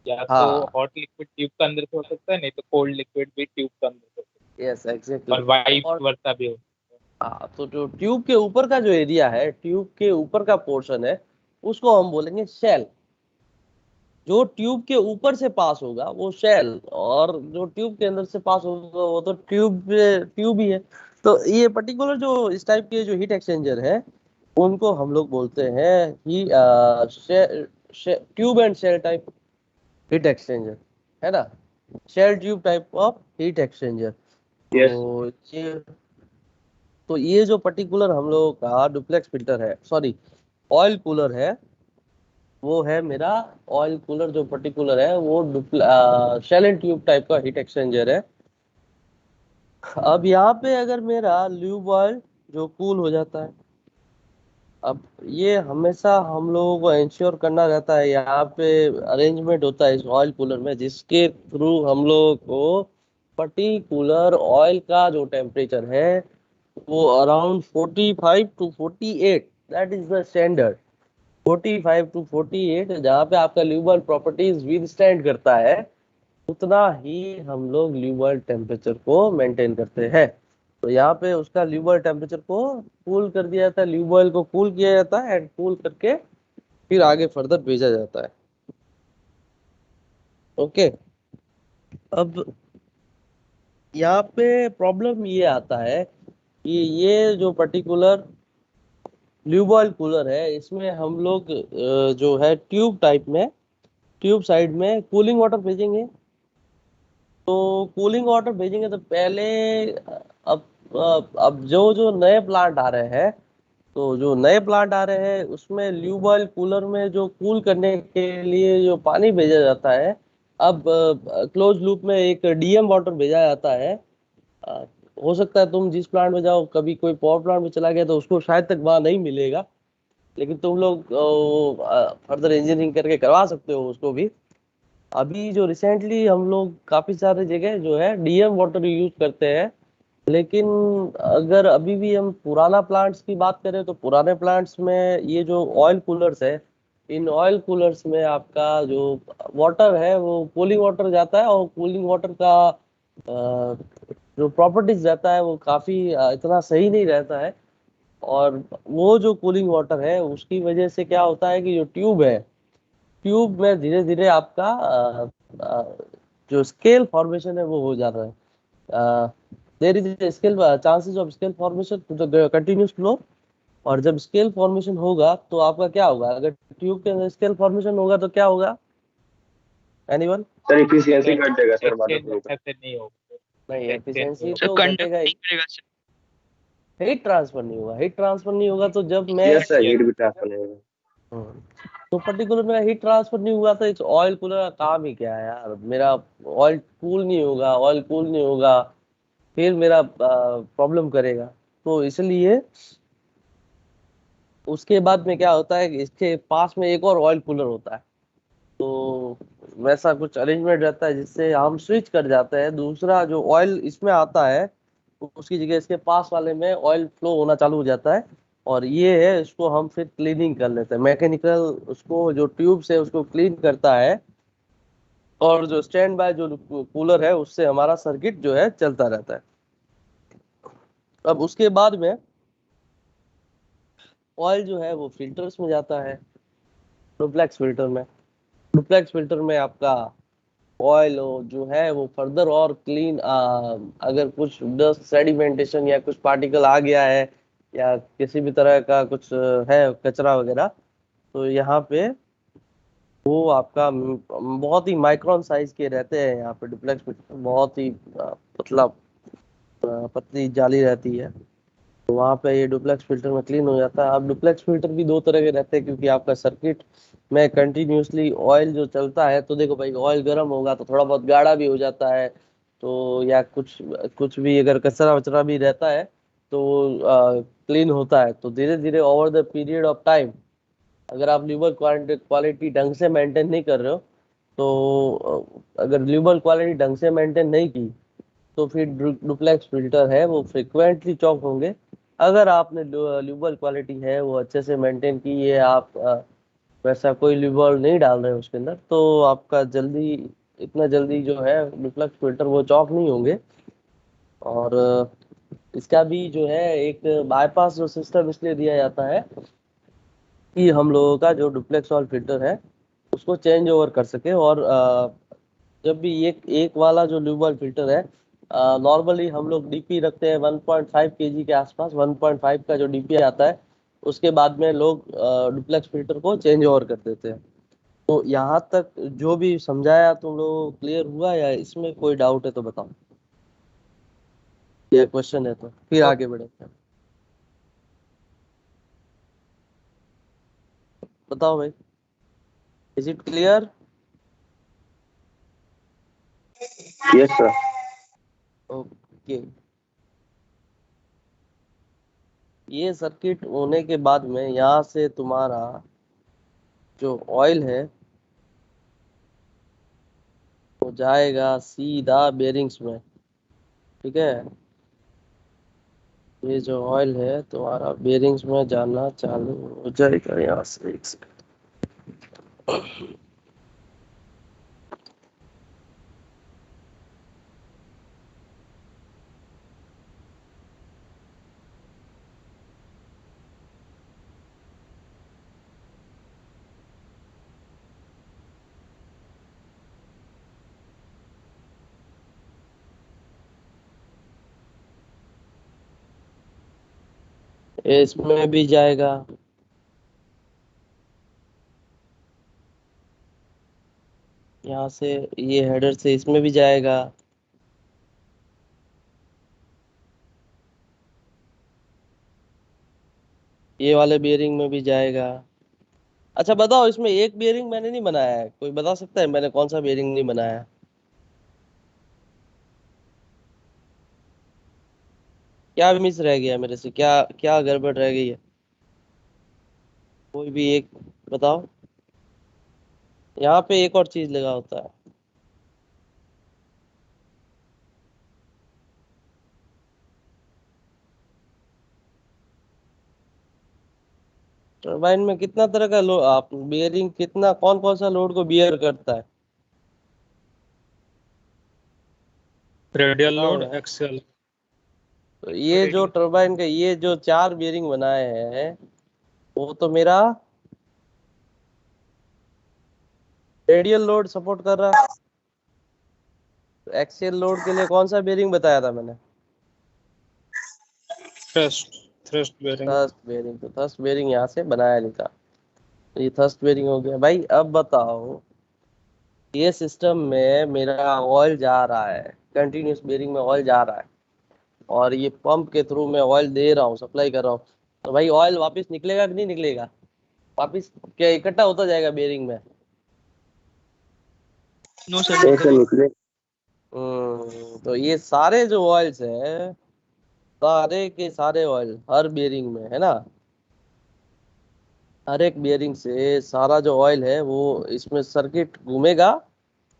या तो हाँ, हॉट लिक्विड ट्यूब के अंदर से हो सकता है, नहीं तो कोल्ड लिक्विड भी ट्यूब के अंदर से हो सकता यस है, एग्जैक्टली। और वाइस और वर्सा भी हो सकता हाँ, तो जो ट्यूब के ऊपर का जो एरिया है, ट्यूब के ऊपर का पोर्शन है, उसको हम बोलेंगे शेल। जो ट्यूब के ऊपर से पास होगा वो शेल, और जो ट्यूब के अंदर से पास होगा वो तो ट्यूब ही है। तो ये पर्टिकुलर जो इस टाइप के जो हीट एक्सचेंजर है उनको हम लोग बोलते हैं ही tube and shell type heat exchanger, है ना, shell tube type of heat exchanger. है। यस। तो ये तो ये जो पर्टिकुलर हम लोगों का डुप्लेक्स फिल्टर है, सॉरी ऑयल कूलर है, वो है मेरा ऑयल कूलर जो पर्टिकुलर है वो शेल एंड ट्यूब टाइप का हीट एक्सचेंजर है। अब यहाँ पे अगर मेरा ल्यूब ऑयल जो कूल हो जाता है, अब ये हमेशा हम लोगों को इंश्योर करना रहता है, यहाँ पे अरेंजमेंट होता है इस ऑयल कूलर में, जिसके थ्रू हम लोगों को पर्टिकुलर ऑयल का जो टेम्परेचर है वो around 45 to 48, that is the standard. 45 to 48 जहाँ पे आपका ल्यूबल प्रॉपर्टीज विद स्टैंड करता है, उतना ही हम लोग ल्यूबल टेम्परेचर को मेंटेन करते हैं। तो यहाँ पे उसका ल्यूबल टेम्परेचर को कूल कर दिया जाता है, ल्यूबल को कूल किया जाता है एंड कूल करके फिर आगे फर्दर भेजा जाता है। ओके। अब यहाँ पे प्रॉब्लम ये आता है कि ये जो पर्टिकुलर ल्यूबल कूलर है, इसमें हम लोग जो है ट्यूब टाइप में, ट्यूब साइड में कूलिंग वाटर भेजेंगे। तो कूलिंग वाटर भेजेंगे तो पहले अब जो जो नए प्लांट आ रहे हैं, तो जो नए प्लांट आ रहे हैं उसमें ल्यूबल कूलर में जो कूल करने के लिए जो पानी भेजा जाता है, अब क्लोज लूप में एक डीएम वाटर भेजा जाता है। अ, हो सकता है तुम जिस प्लांट में जाओ, कभी कोई पावर प्लांट में चला गया तो उसको शायद तक वहां नहीं मिलेगा, लेकिन तुम लोग फर्दर इंजीनियरिंग करके करवा सकते हो उसको भी। अभी जो रिसेंटली हम लोग काफी सारे जगह जो है डीएम वाटर यूज करते हैं, लेकिन अगर अभी भी हम पुराना प्लांट्स की बात करें तो पुराने प्लांट्स में ये जो ऑयल कूलर्स है, इन ऑयल कूलर्स में आपका जो वाटर है वो कूलिंग वाटर जाता है, और कूलिंग वाटर का जो प्रॉपर्टीज रहता है वो काफी इतना सही नहीं रहता है। और वो जो कूलिंग वाटर है उसकी वजह से क्या होता है कि जो ट्यूब है, ट्यूब में धीरे धीरे आपका जो स्केल फॉर्मेशन है वो हो जाता है। There is scale chances of scale formation to the continuous flow. और जब स्केल फॉर्मेशन होगा तो आपका क्या होगा, अगर ट्यूब के अंदर स्केल फॉर्मेशन होगा तो क्या होगा, एनीवन? सर इफिशियंसी घट जाएगा सर वाटर एक्सचेंज फ्लो का। अच्छे से नहीं होगा। नहीं, एक्सचेंज एफिशिएंसी सर तो कंडक्ट घटेगा ही। नहीं करेगा सर। हीट ट्रांसफर नहीं होगा, हीट ट्रांसफर नहीं होगा तो जब मैं यस सर, हीट भी ट्रांसफर नहीं होगा। हम्म, तो पर्टिकुलर मेरा हीट ट्रांसफर नहीं हुआ तो इस ऑयल कूलर का काम ही क्या है यार, मेरा ऑयल कूल नहीं होगा, ऑयल कूल नहीं होगा, फिर मेरा प्रॉब्लम करेगा। तो इसलिए उसके बाद में क्या होता है कि इसके पास में एक और ऑयल कूलर होता है, तो वैसा कुछ अरेंजमेंट रहता है जिससे हम स्विच कर जाते हैं, दूसरा जो ऑयल इसमें आता है उसकी जगह इसके पास वाले में ऑयल फ्लो होना चालू हो जाता है। और ये है, इसको हम फिर क्लीनिंग कर लेते हैं, मैकेनिकल उसको जो ट्यूब से उसको क्लीन करता है, और जो स्टैंड बाय जो कूलर है उससे हमारा सर्किट जो है चलता रहता है। अब उसके बाद में ऑयल जो है वो फिल्टर्स में जाता है, डुप्लेक्स फिल्टर में। डुप्लेक्स फिल्टर में आपका ऑयल जो है वो फर्दर और क्लीन, अगर कुछ डस्ट सेडिमेंटेशन या कुछ पार्टिकल आ गया है या किसी भी तरह का कुछ है कचरा वगैरह, तो यहाँ पे वो आपका बहुत ही माइक्रोन साइज के रहते हैं। यहाँ पे डुप्लेक्स फिल्टर बहुत ही पतला पतली जाली रहती है, तो वहाँ पे ये डुप्लेक्स फिल्टर में क्लीन हो जाता है। अब डुप्लेक्स फिल्टर भी दो तरह के रहते हैं, क्योंकि आपका सर्किट में कंटिन्यूसली ऑयल जो चलता है, तो देखो भाई ऑयल गर्म होगा तो थोड़ा बहुत गाढ़ा भी हो जाता है, तो या कुछ कुछ भी अगर कचरा वचरा भी रहता है तो क्लीन होता है। तो धीरे धीरे over the period of time, अगर आप ल्यूबल क्वालिटी ढंग से मेंटेन नहीं कर रहे हो, तो अगर ल्यूबल क्वालिटी ढंग से मेंटेन नहीं की तो फिर डुप्लेक्स फिल्टर है वो फ्रिक्वेंटली चौक होंगे। अगर आपने ल्यूबल क्वालिटी है वो अच्छे से मेंटेन की है, आप वैसा कोई ल्यूबल नहीं डाल रहे हैं उसके अंदर, तो आपका जल्दी, इतना जल्दी जो है डुप्लेक्स फिल्टर वो चौक नहीं होंगे। और इसका भी जो है एक बाईपास जो सिस्टम इसलिए दिया जाता है कि हम लोगों का जो डुप्लेक्स ऑयल फिल्टर है उसको चेंज ओवर कर सके। और जब भी एक एक वाला जो ल्यूबल फिल्टर है, नॉर्मली हम लोग डीपी रखते हैं 1.5 केजी के आसपास, 1.5 का जो डीपी आता है उसके बाद में लोग डुप्लेक्स फिल्टर को चेंज ओवर कर देते हैं। तो यहाँ तक जो भी समझाया तुम लोग क्लियर हुआ, या इसमें कोई डाउट है तो बताओ, या क्वेश्चन है तो फिर आगे बढ़ेंगे। बताओ भाई, is it clear? Yes sir. Okay. ये सर्किट होने के बाद में यहाँ से तुम्हारा जो ऑयल है वो जाएगा सीधा बेरिंग्स में। ठीक है, ये जो ऑयल है तुम्हारा बेरिंग्स में जाना चालू हो जाएगा यहाँ से। एक सेकंड। ये इसमें भी जाएगा, यहाँ से ये हेडर से इसमें भी जाएगा। ये वाले बेयरिंग में भी जाएगा। अच्छा बताओ, इसमें एक बेयरिंग मैंने नहीं बनाया है, कोई बता सकता है मैंने कौन सा बेयरिंग नहीं बनाया है? क्या मिस रह गया मेरे से, क्या क्या गड़बड़ रह गई है? कोई भी एक बताओ। यहाँ पे एक और चीज लगा होता है। टरबाइन में कितना तरह का लो आप बियरिंग, कितना कौन कौन सा लोड को बियर करता है? रेडियल बताओ लोड यार। एक्सेल। तो ये जो टरबाइन का ये जो 4 बियरिंग बनाए हैं वो तो मेरा रेडियल लोड सपोर्ट कर रहा है। एक्सियल लोड के लिए कौन सा बेयरिंग बताया था मैंने? Thrust bearing. Thrust bearing. तो थर्स्ट बेयरिंग यहाँ से बनाया नहीं था, तो ये थर्स्ट बेयरिंग हो गया। भाई अब बताओ, ये सिस्टम में मेरा ऑयल जा रहा है, कंटिन्यूस बेयरिंग में ऑयल जा रहा है और ये पंप के थ्रू मैं ऑयल दे रहा हूँ, सप्लाई कर रहा हूँ। तो भाई ऑयल वापस निकलेगा कि नहीं निकलेगा? वापस क्या इकट्ठा होता जाएगा बेयरिंग में? No sir. ऐसे निकले। तो ये सारे जो ऑयल्स है, सारे के सारे ऑयल हर बेयरिंग में है ना, हर एक बेयरिंग से सारा जो ऑयल है वो इसमें सर्किट घूमेगा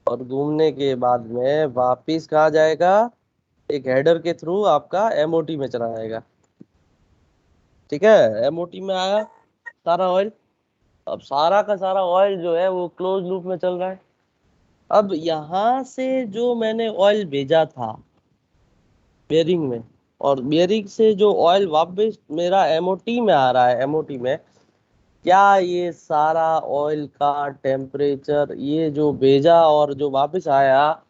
और घूमने के बाद में वापिस कहाँ जाएगा? एक हेडर के थ्रू आपका एमओटी में चला जाएगा। ठीक है, एमओटी में आया सारा ऑयल। अब सारा का सारा ऑयल जो है वो क्लोज लूप में चल रहा है। अब यहाँ से जो मैंने ऑयल भेजा था बेयरिंग में, और बेयरिंग से जो ऑयल वापस मेरा एमओटी में आ रहा है, एमओटी में क्या ये सारा ऑयल का टेम्परेचर, ये जो भेजा और जो वापस आया,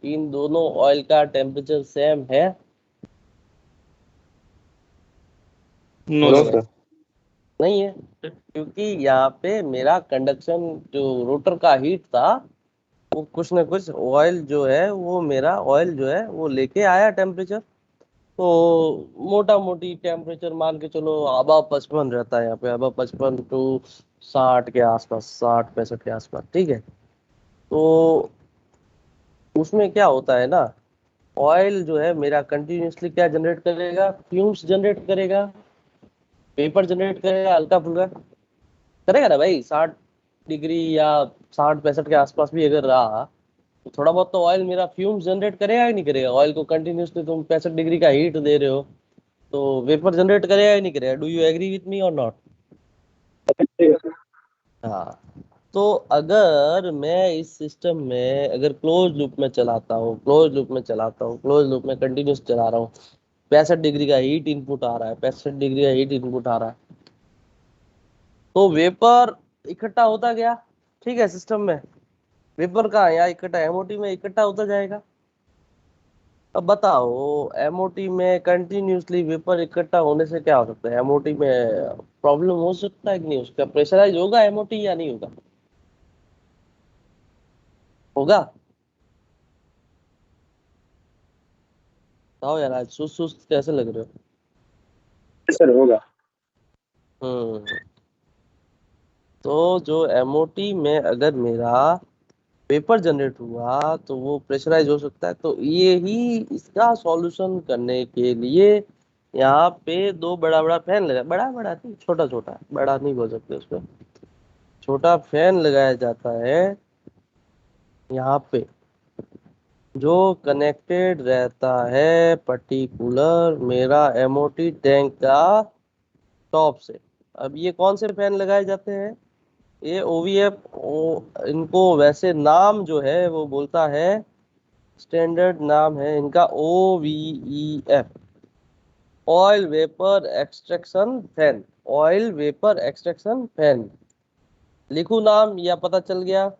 इन दोनों ऑयल का टेम्परेचर सेम है? No no sir. सर। नहीं है, क्योंकि यहाँ पे मेरा कंडक्शन जो रोटर का हीट था वो कुछ ना कुछ ऑयल जो है वो मेरा ऑयल जो है वो लेके आया टेम्परेचर। तो मोटा मोटी टेम्परेचर मान के चलो अबव 55 रहता है यहाँ पे, अबव 55 टू 60 के आसपास, 60-65 के आसपास। ठीक है, तो उसमें क्या होता है ना, ऑयल जो है मेरा कंटिन्यूसली क्या जनरेट करेगा? फ्यूम्स जनरेट करेगा, पेपर जनरेट करेगा, हल्का फुल्का करेगा ना भाई। 60 डिग्री या 60-65 के आसपास भी अगर रहा तो थोड़ा बहुत तो ऑयल मेरा फ्यूम्स जनरेट करेगा ही नहीं करेगा? ऑयल को कंटिन्यूसली तुम 65 डिग्री का हीट दे रहे हो तो वेपर जनरेट करेगा ही नहीं करेगा? Do you agree with me और नॉट? हाँ। तो अगर मैं इस सिस्टम में अगर क्लोज लूप में चलाता हूँ, क्लोज लूप में चलाता हूँ, क्लोज लूप में कंटिन्यूस चला रहा हूँ, 65 डिग्री का हीट इनपुट आ रहा है, 65 डिग्री का हीट इनपुट आ रहा है, तो वेपर इकट्ठा होता गया। ठीक है, सिस्टम में वेपर का यहाँ इकट्ठा एमओटी में इकट्ठा होता जाएगा। अब बताओ, एमओटी में कंटिन्यूसली वेपर इकट्ठा होने से क्या हो सकता है? एमओटी में प्रॉब्लम हो सकता है कि नहीं? उसका प्रेशराइज होगा एमओटी या नहीं होगा? होगा। बताओ यार, आज सुस्त सुस्त कैसे लग रहे हो? सर होगा। हम्म। तो जो एमओटी में अगर मेरा पेपर जनरेट हुआ तो वो प्रेशराइज हो सकता है। तो ये ही इसका सॉल्यूशन करने के लिए यहाँ पे दो बड़ा बड़ा फैन लगा, बड़ा बड़ा नहीं, छोटा छोटा, बड़ा नहीं बोल सकते उसको, छोटा फैन लगाया जाता है यहाँ पे, जो कनेक्टेड रहता है पर्टिकुलर मेरा एमओटी टैंक का टॉप से। अब ये कौन से फैन लगाए जाते हैं? ये ओवीएफ, इनको वैसे नाम जो है वो बोलता है, स्टैंडर्ड नाम है इनका OVEF, oil vapour extraction fan. Oil vapour extraction fan, लिखूं नाम या पता चल गया?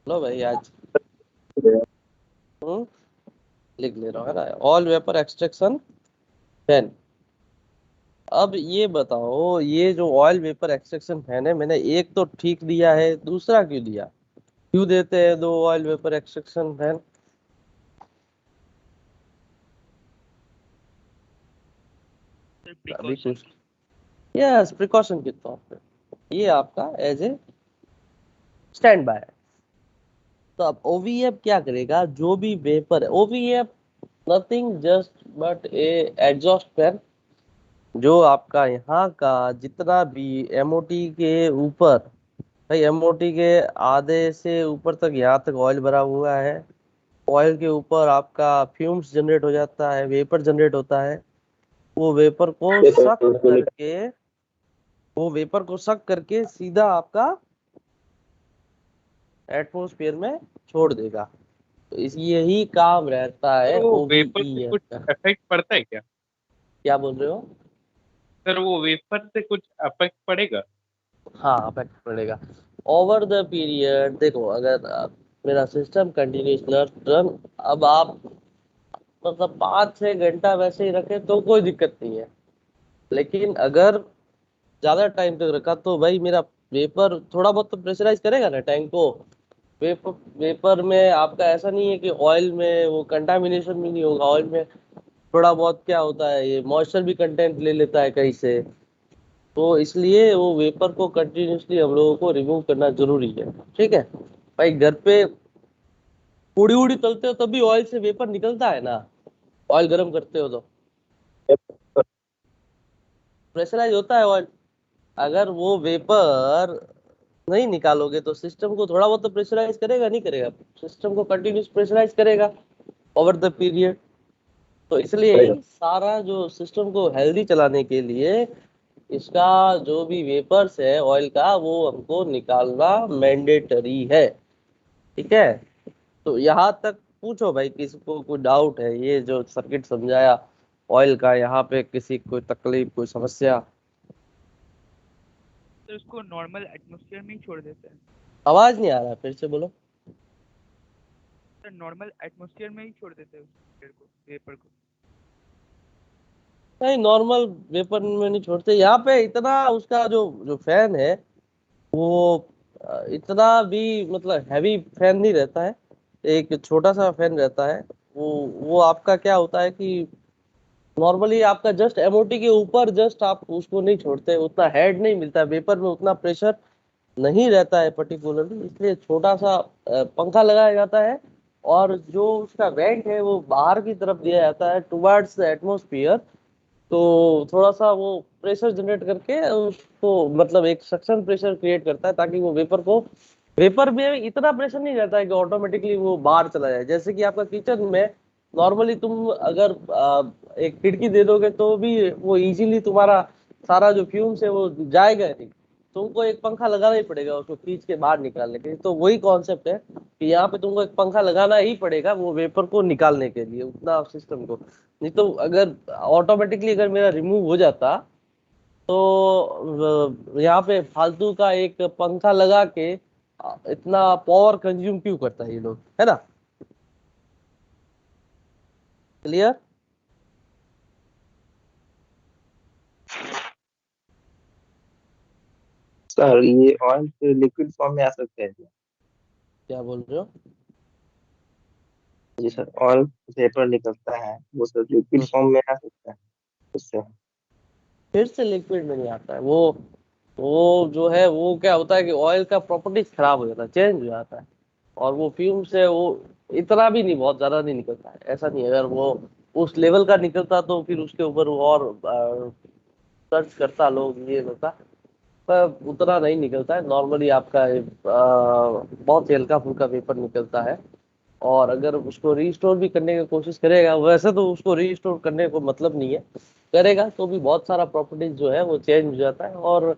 लो भाई आज हम्म लिख ले रहा हूँ, है ना, ऑयल वेपर एक्सट्रैक्शन फैन। अब ये बताओ, ये जो ऑयल वेपर एक्सट्रैक्शन फैन है, मैंने एक तो ठीक दिया है, दूसरा क्यों दिया? क्यों देते हैं दो ऑयल वेपर एक्सट्रैक्शन फैन? अभी कुछ, यस, प्रिकॉशन के तौर पे, ये आपका एज ए स्टैंड बाय है। तो अब ओवीएफ क्या करेगा, जो भी वेपर है, OVF nothing just but a exhaust fan, जो आपका यहाँ का जितना भी एमओटी के ऊपर, भाई एमओटी के आधे से ऊपर तक यहाँ तक ऑयल भरा हुआ है, ऑयल के ऊपर आपका फ्यूम्स जनरेट हो जाता है, वेपर जनरेट होता है, वो वेपर को सक करके, वो वेपर को सक करके सीधा आपका एटमॉस्फेयर में छोड़ देगा। तो इस यही काम रहता है तो वेपर से OVEF कुछ का। इफेक्ट पड़ता है क्या? क्या बोल रहे हो? सर वो वेपर से कुछ इफेक्ट पड़ेगा? हाँ, अफेक्ट पड़ेगा ओवर द पीरियड। देखो, अगर मेरा सिस्टम कंटिन्यूस रन, अब आप मतलब 5-6 घंटा वैसे ही रखे तो कोई दिक्कत नहीं है, लेकिन अगर ज्यादा टाइम तक रखा तो भाई मेरा वेपर थोड़ा बहुत तो प्रेशराइज करेगा ना टैंक को। वेपर वेपर में आपका ऐसा नहीं है कि ऑयल में वो कंटामिनेशन भी नहीं होगा, ऑयल में थोड़ा बहुत क्या होता है, ये मॉइस्चर भी कंटेंट ले लेता है कहीं से, तो इसलिए वो वेपर को कंटिन्यूसली हम लोगों को रिमूव करना जरूरी है। ठीक है भाई, घर पे पूड़ी उड़ी तलते हो तभी ऑयल से वेपर निकलता है ना, ऑयल गर्म करते हो तो प्रेशराइज होता है ऑयल। अगर वो वेपर नहीं निकालोगे तो सिस्टम को थोड़ा बहुत तो प्रेशराइज करेगा, नहीं करेगा? सिस्टम को कंटिन्यूस प्रेशराइज करेगा ओवर द पीरियड। तो इसलिए सारा जो सिस्टम को हेल्दी चलाने के लिए इसका जो भी वेपर्स है ऑयल का, वो हमको निकालना मैंडेटरी है। ठीक है, तो यहाँ तक पूछो भाई, किसी को कोई डाउट है? ये जो सर्किट समझाया ऑयल का, यहाँ पे किसी को कोई तकलीफ, कोई समस्या? तो उसको नॉर्मल एटमॉस्फेयर में ही छोड़ देते हैं। आवाज नहीं आ रहा है, फिर से बोलो। सर नॉर्मल एटमॉस्फेयर में ही छोड़ देते हैं उस एयर को, वेपर को। नहीं, नॉर्मल वेपर में नहीं छोड़ते। यहाँ पे इतना उसका जो जो फैन है वो इतना भी मतलब हैवी फैन नहीं रहता है, एक छोटा सा फैन रहता है। वो आपका क्या होता है कि नॉर्मली आपका जस्ट एमओटी के ऊपर जस्ट आप उसको नहीं छोड़ते, उतना हेड नहीं मिलता है, वेपर में उतना प्रेशर नहीं रहता है पर्टिकुलरली, इसलिए छोटा सा पंखा लगाया जाता है, और जो उसका वेंट है वो बाहर की तरफ दिया जाता है टुवर्ड्स द एटमोस्फियर। तो थोड़ा सा वो प्रेशर जनरेट करके उसको मतलब एक सक्शन प्रेशर क्रिएट करता है, ताकि वो वेपर को, वेपर में इतना प्रेशर नहीं रहता है कि ऑटोमेटिकली वो बाहर चला जाए। जैसे कि आपका किचन में नॉर्मली तुम अगर एक खिड़की दे दोगे तो भी वो इजीली तुम्हारा सारा जो फ्यूम्स है वो जाएगा नहीं, तुमको एक पंखा लगाना ही पड़ेगा उसको खींच के बाहर निकालने के लिए। तो वही कॉन्सेप्ट है कि यहाँ पे तुमको एक पंखा लगाना ही पड़ेगा वो वेपर को निकालने के लिए, उतना सिस्टम को। नहीं तो अगर ऑटोमेटिकली अगर मेरा रिमूव हो जाता तो यहाँ पे फालतू का एक पंखा लगा के इतना पावर कंज्यूम क्यों करता है ये लोग, है ना? क्लियर? सर ये ऑयल फिर लिक्विड फॉर्म में आ सकते हैं क्या? क्या बोल रहे हो? जी सर, ऑयल वेपर निकलता है वो सर लिक्विड फॉर्म में आ सकता है उससे? फिर से लिक्विड में नहीं आता है वो जो है वो क्या होता है कि ऑयल का प्रॉपर्टीज खराब हो जाता है, चेंज हो जाता है। और वो फ्यूम से वो इतना भी नहीं, बहुत ज्यादा नहीं निकलता है, ऐसा नहीं। अगर वो उस लेवल का निकलता तो फिर उसके ऊपर वो और सर्च करता लोग, ये होता, पर उतना नहीं निकलता है। नॉर्मली आपका बहुत ही हल्का फुल्का वेपर निकलता है। और अगर उसको रीस्टोर भी करने की कोशिश करेगा, वैसे तो उसको रीस्टोर करने को मतलब नहीं है, करेगा तो भी बहुत सारा प्रॉपर्टीज जो है वो चेंज हो जाता है। और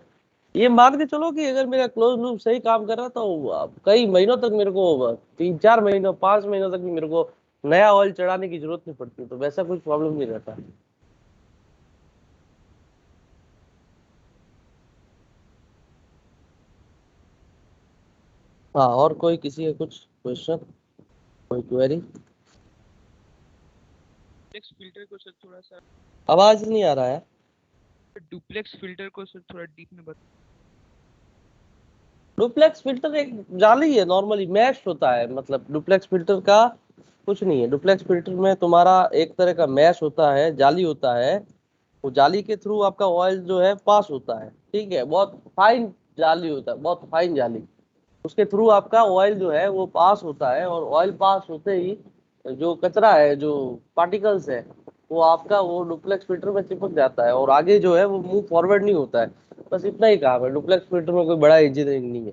ये मान के चलो कि अगर मेरा क्लोज लूप सही काम कर रहा तो कई महीनों तक मेरे को, 3-4 महीनों 5 महीनों तक भी मेरे को नया ऑयल चढ़ाने की जरूरत नहीं पड़ती, तो वैसा कुछ प्रॉब्लम नहीं रहता। हाँ, और कोई किसी का कुछ क्वेश्चन, कोई क्वेरी? डुप्लेक्स फिल्टर को सर थोड़ा सा, आवाज नहीं आ रहा है। डुप्लेक्स फिल्टर को सर थोड़ा डीप में बता। डुप्लेक्स फिल्टर एक जाली है, नॉर्मली मैश होता है। मतलब डुप्लेक्स फिल्टर का कुछ नहीं है। डुप्लेक्स फिल्टर में तुम्हारा एक तरह का मैश होता है, जाली होता है। वो जाली के थ्रू आपका ऑयल जो है पास होता है, ठीक है। बहुत फाइन जाली होता है, बहुत फाइन जाली। उसके थ्रू आपका ऑयल जो है वो पास होता है, और ऑयल पास होते ही जो कचरा है, जो पार्टिकल्स है, वो आपका वो डुप्लेक्स फिल्टर में चिपक जाता है, और आगे जो है वो मूव फॉरवर्ड नहीं होता है। बस इतना ही काम है। डुप्लेक्स फिल्टर में कोई बड़ा इंजीनियरिंग नहीं है।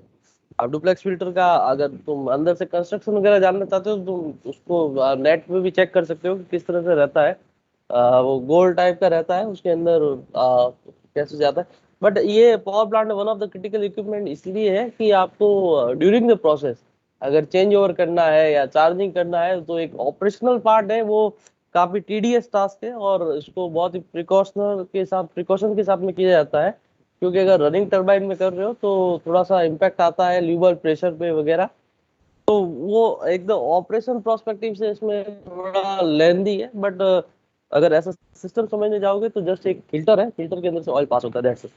अब डुप्लेक्स फिल्टर का अगर तुम अंदर से कंस्ट्रक्शन वगैरह जानना चाहते हो तो तुम उसको नेट पे भी चेक कर सकते हो कि किस तरह से रहता है। वो गोल टाइप का रहता है, उसके अंदर कैसे जाता है। बट ये power plant one of the critical equipment इसलिए है कि आपको ड्यूरिंग द प्रोसेस अगर चेंज ओवर करना है या चार्जिंग करना है, तो एक ऑपरेशनल पार्ट है वो, काफी टीडियस टास्क है, और इसको बहुत ही प्रिकॉशन के साथ में किया जाता है। क्योंकि अगर रनिंग टरबाइन में कर रहे हो तो थोड़ा सा इम्पैक्ट आता है ल्यूबल प्रेशर पे वगैरह। तो वो एकदम ऑपरेशन प्रोस्पेक्टिव से इसमें थोड़ा लेंदी है। बट अगर ऐसा सिस्टम समझने जाओगे तो जस्ट एक फिल्टर है, फिल्टर के अंदर से ऑयल पास होता है, दैट्स इट।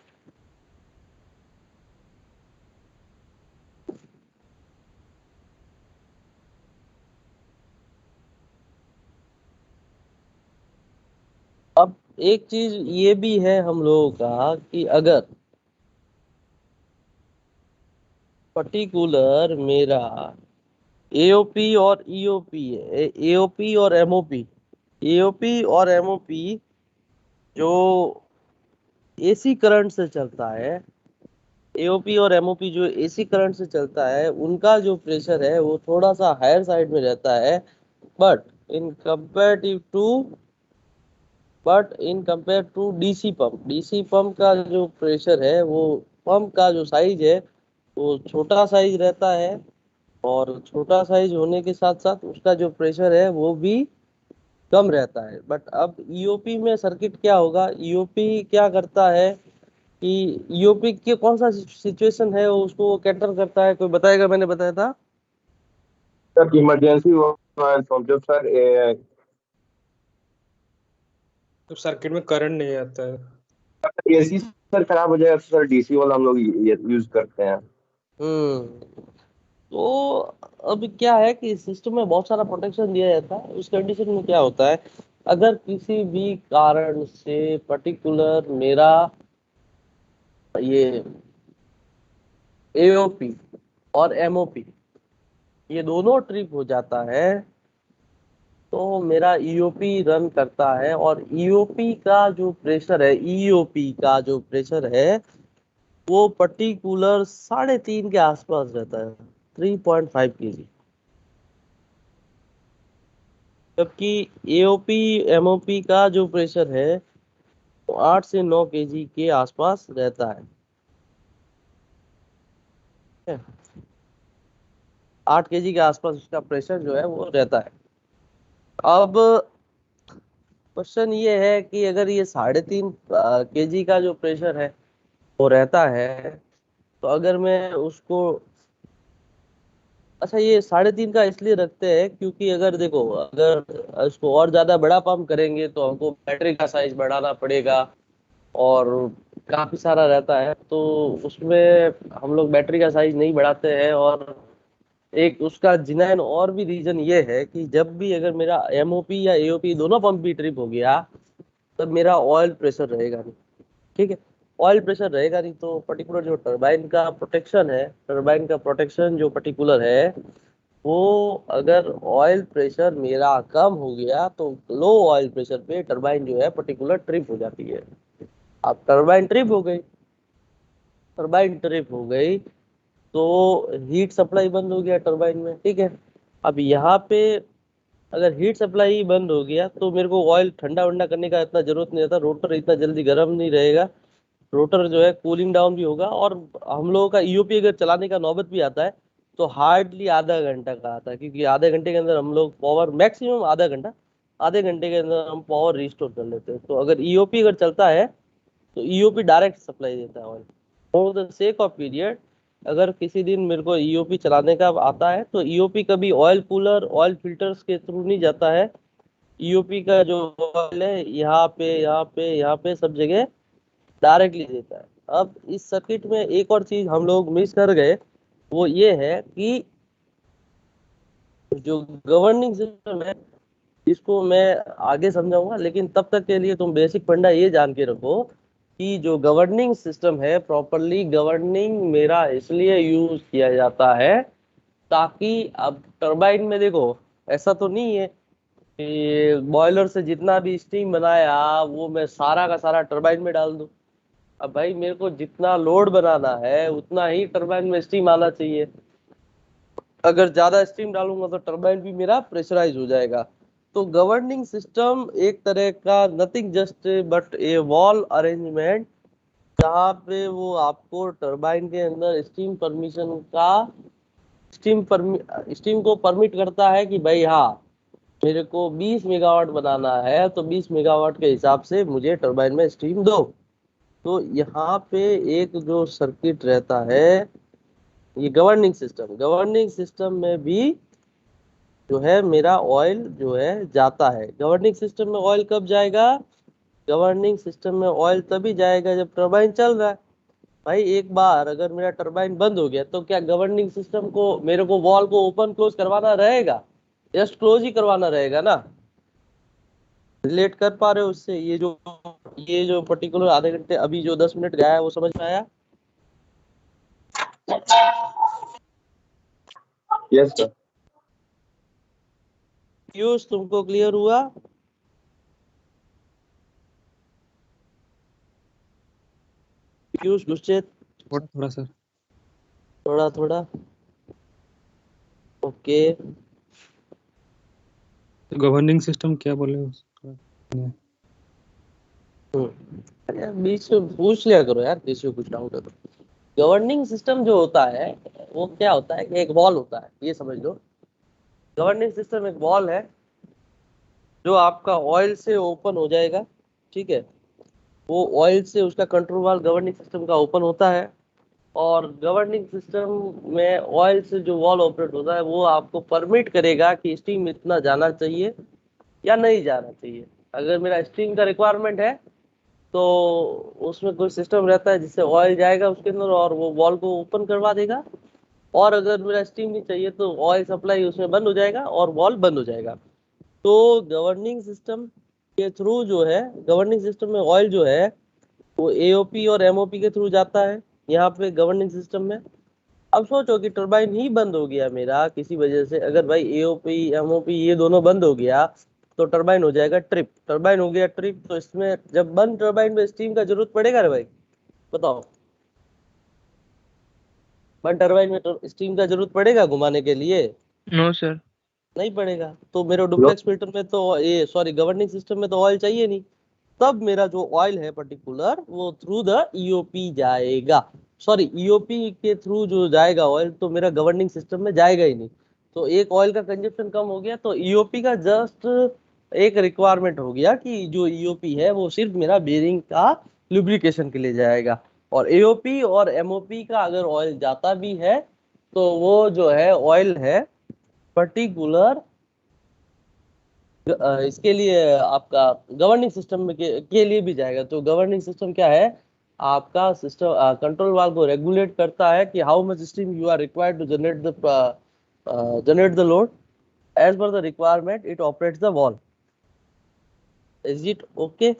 अब एक चीज ये भी है हम लोगों का कि अगर पर्टिकुलर मेरा एओपी और ईओपी है, एओपी और एमओपी, एओपी और एमओपी जो एसी करंट से चलता है, एओपी और एमओपी जो एसी करंट से चलता है, उनका जो प्रेशर है वो थोड़ा सा हायर साइड में रहता है। But in comparative to but in compare to DC pump, DC pump का जो प्रेशर है वो, पंप का जो साइज है वो छोटा साइज रहता है। और छोटा साइज होने के साथ साथ उसका जो प्रेशर है वो भी कम रहता है। बट अब ईओपी में सर्किट क्या होगा, ईओपी क्या करता है कि ईओपी के कौन सा सिचुएशन है वो उसको कैटर करता है, कोई बताएगा? मैंने बताया था सर इमरजेंसी समझो सर तो सर्किट में करंट नहीं आता है। एसी सर खराब हो जाएगा तो सर डीसी वाला हम लोग यूज करते हैं। तो अब क्या है कि सिस्टम में बहुत सारा प्रोटेक्शन दिया जाता है। उस कंडीशन में क्या होता है, अगर किसी भी कारण से पर्टिकुलर मेरा ये एओपी और एमओपी ये दोनों ट्रिप हो जाता है, तो मेरा ईओपी रन करता है। और ईओपी का जो प्रेशर है, ईओपी का जो प्रेशर है वो पर्टिकुलर 3.5 के आसपास रहता है, 3.5 kg। जबकि एओपी एमओपी का जो प्रेशर है वो 8 से 9 kg के आसपास रहता है। 8 kg के आसपास उसका प्रेशर जो है वो रहता है। अब क्वेश्चन ये है कि अगर ये 3.5 kg का जो प्रेशर है वो रहता है, तो अगर मैं उसको, अच्छा ये 3.5 का इसलिए रखते हैं क्योंकि अगर देखो, अगर इसको और ज्यादा बड़ा पंप करेंगे तो हमको बैटरी का साइज बढ़ाना पड़ेगा, और काफी सारा रहता है, तो उसमें हम लोग बैटरी का साइज नहीं बढ़ाते हैं। और एक उसका जिनाइन और भी रीजन ये है कि जब भी अगर मेरा एमओपी या एओपी दोनों पंप भी ट्रिप हो गया, तब मेरा ऑयल प्रेशर रहेगा नहीं, ठीक है। ऑयल प्रेशर रहेगा नहीं तो पर्टिकुलर जो टरबाइन का प्रोटेक्शन है, टरबाइन का प्रोटेक्शन जो पर्टिकुलर है वो अगर ऑयल प्रेशर मेरा कम हो गया तो लो ऑयल प्रेशर पे टरबाइन जो है पर्टिकुलर ट्रिप हो जाती है। अब टरबाइन ट्रिप हो गई, टरबाइन ट्रिप हो गई तो हीट सप्लाई बंद हो गया टरबाइन में, ठीक है। अब यहाँ पे अगर हीट सप्लाई ही बंद हो गया तो मेरे को ऑयल ठंडा वंडा करने का इतना जरूरत नहीं रहता, रोटर इतना जल्दी गर्म नहीं रहेगा, रोटर जो है कूलिंग डाउन भी होगा। और हम लोगों का ईओपी अगर चलाने का नौबत भी आता है तो हार्डली आधा घंटा का आता है, क्योंकि आधे घंटे के अंदर हम लोग पावर मैक्सिमम आधा घंटा, आधे घंटे के अंदर हम पावर रिस्टोर कर लेते हैं। तो अगर ईओपी अगर चलता है तो ईओपी डायरेक्ट सप्लाई देता है oil for the sake of period. अगर किसी दिन मेरे को ईओपी चलाने का आता है तो ईओपी कभी ऑयल कूलर ऑयल फिल्टर्स के थ्रू नहीं जाता है। ईओपी का जो ऑयल है यहाँ पे यहाँ पे यहाँ पे सब जगह डायरेक्टली देता है। अब इस सर्किट में एक और चीज हम लोग मिस कर गए, वो ये है कि जो गवर्निंग सिस्टम है इसको मैं आगे समझाऊंगा, लेकिन तब तक के लिए तुम बेसिक फंडा ये जान के रखो कि जो गवर्निंग सिस्टम है प्रॉपरली गवर्निंग मेरा इसलिए यूज किया जाता है ताकि अब टरबाइन में देखो ऐसा तो नहीं है कि बॉयलर से जितना भी स्टीम बनाया वो मैं सारा का सारा टरबाइन में डाल दूं। अब भाई मेरे को जितना लोड बनाना है उतना ही टरबाइन में स्टीम आना चाहिए। अगर ज्यादा स्टीम डालूंगा तो टरबाइन भी मेरा प्रेशराइज हो जाएगा। तो गवर्निंग सिस्टम एक तरह का nothing just but A wall arrangement जहाँ पे वो आपको टरबाइन के अंदर स्टीम को परमिट करता है कि भाई हाँ मेरे को 20 मेगावाट बनाना है तो 20 मेगावाट के हिसाब से मुझे टरबाइन में स्टीम दो। तो यहाँ पे एक जो सर्किट रहता है ये गवर्निंग सिस्टम में भी जो है मेरा ऑयल जो है जाता है। गवर्निंग सिस्टम में ऑयल कब जाएगा? गवर्निंग सिस्टम में ऑयल तभी जाएगा जब टरबाइन चल रहा है। भाई एक बार अगर मेरा टरबाइन बंद हो गया तो क्या गवर्निंग सिस्टम को मेरे को वॉल को ओपन क्लोज करवाना रहेगा? जस्ट क्लोज ही करवाना रहेगा ना। रिलेट कर पा रहे हो उससे? ये जो पर्टिकुलर आधे घंटे अभी जो 10 मिनट गया है वो समझ में आया? Yes sir. पीयूष तुमको क्लियर हुआ? पीयूष गुरचेत? थोड़ा थोड़ा सर। थोड़ा थोड़ा ओके। गवर्निंग सिस्टम क्या बोले अरे बीच में पूछ लिया करो यार, किसी को कुछ डाउट है तो। गवर्निंग सिस्टम जो होता है वो क्या होता है कि एक वॉल होता है, ये समझ लो। गवर्निंग सिस्टम एक वॉल है जो आपका ऑयल से ओपन हो जाएगा, ठीक है। वो ऑयल से उसका कंट्रोल वाल्व गवर्निंग सिस्टम का ओपन होता है और गवर्निंग सिस्टम में ऑयल से जो वॉल ऑपरेट होता है वो आपको परमिट करेगा कि स्टीम इतना जाना चाहिए या नहीं जाना चाहिए। अगर मेरा स्टीम का रिक्वायरमेंट है तो उसमें कोई सिस्टम रहता है जिससे ऑयल जाएगा उसके अंदर और वो वॉल को ओपन करवा देगा। और अगर मेरा स्टीम नहीं चाहिए तो ऑयल सप्लाई उसमें बंद हो जाएगा और वॉल बंद हो जाएगा। तो गवर्निंग सिस्टम के थ्रू जो है, गवर्निंग सिस्टम में ऑयल जो है वो एओपी और एमओपी के थ्रू जाता है यहाँ पे गवर्निंग सिस्टम में। अब सोचो कि टरबाइन ही बंद हो गया मेरा किसी वजह से, अगर भाई एओपी एमओपी ये दोनों बंद हो गया तो टरबाइन हो जाएगा ट्रिप। टरबाइन हो गया ट्रिप तो इसमें जब बंद टरबाइन में स्टीम का जरूरत पड़ेगा रे भाई, बताओ? बंद टरबाइन में स्टीम का जरूरत पड़ेगा घुमाने के लिए? No sir. नहीं पड़ेगा। तो मेरे डुप्लेक्स फिल्टर में तो ये सॉरी गवर्निंग सिस्टम में तो ऑयल चाहिए नहीं। तब मेरा जो ऑयल है पर्टिकुलर वो थ्रू द ईओपी जाएगा, सॉरी ईओपी के थ्रू जो जाएगा ऑयल तो मेरा गवर्निंग सिस्टम में जाएगा ही नहीं। तो एक ऑयल का कंजप्शन कम हो गया तो ईओपी का जस्ट एक रिक्वायरमेंट हो गया कि जो ईओपी है वो सिर्फ मेरा बेरिंग का लुब्रिकेशन के लिए जाएगा। और एओपी और एमओपी का अगर ऑयल जाता भी है तो वो जो है ऑयल है पर्टिकुलर इसके लिए आपका गवर्निंग सिस्टम में के लिए भी जाएगा। तो गवर्निंग सिस्टम क्या है? आपका सिस्टम कंट्रोल वाल्व को रेगुलेट करता है कि how much steam you are required to generate the load as per the requirement it operates the valve. Is it okay?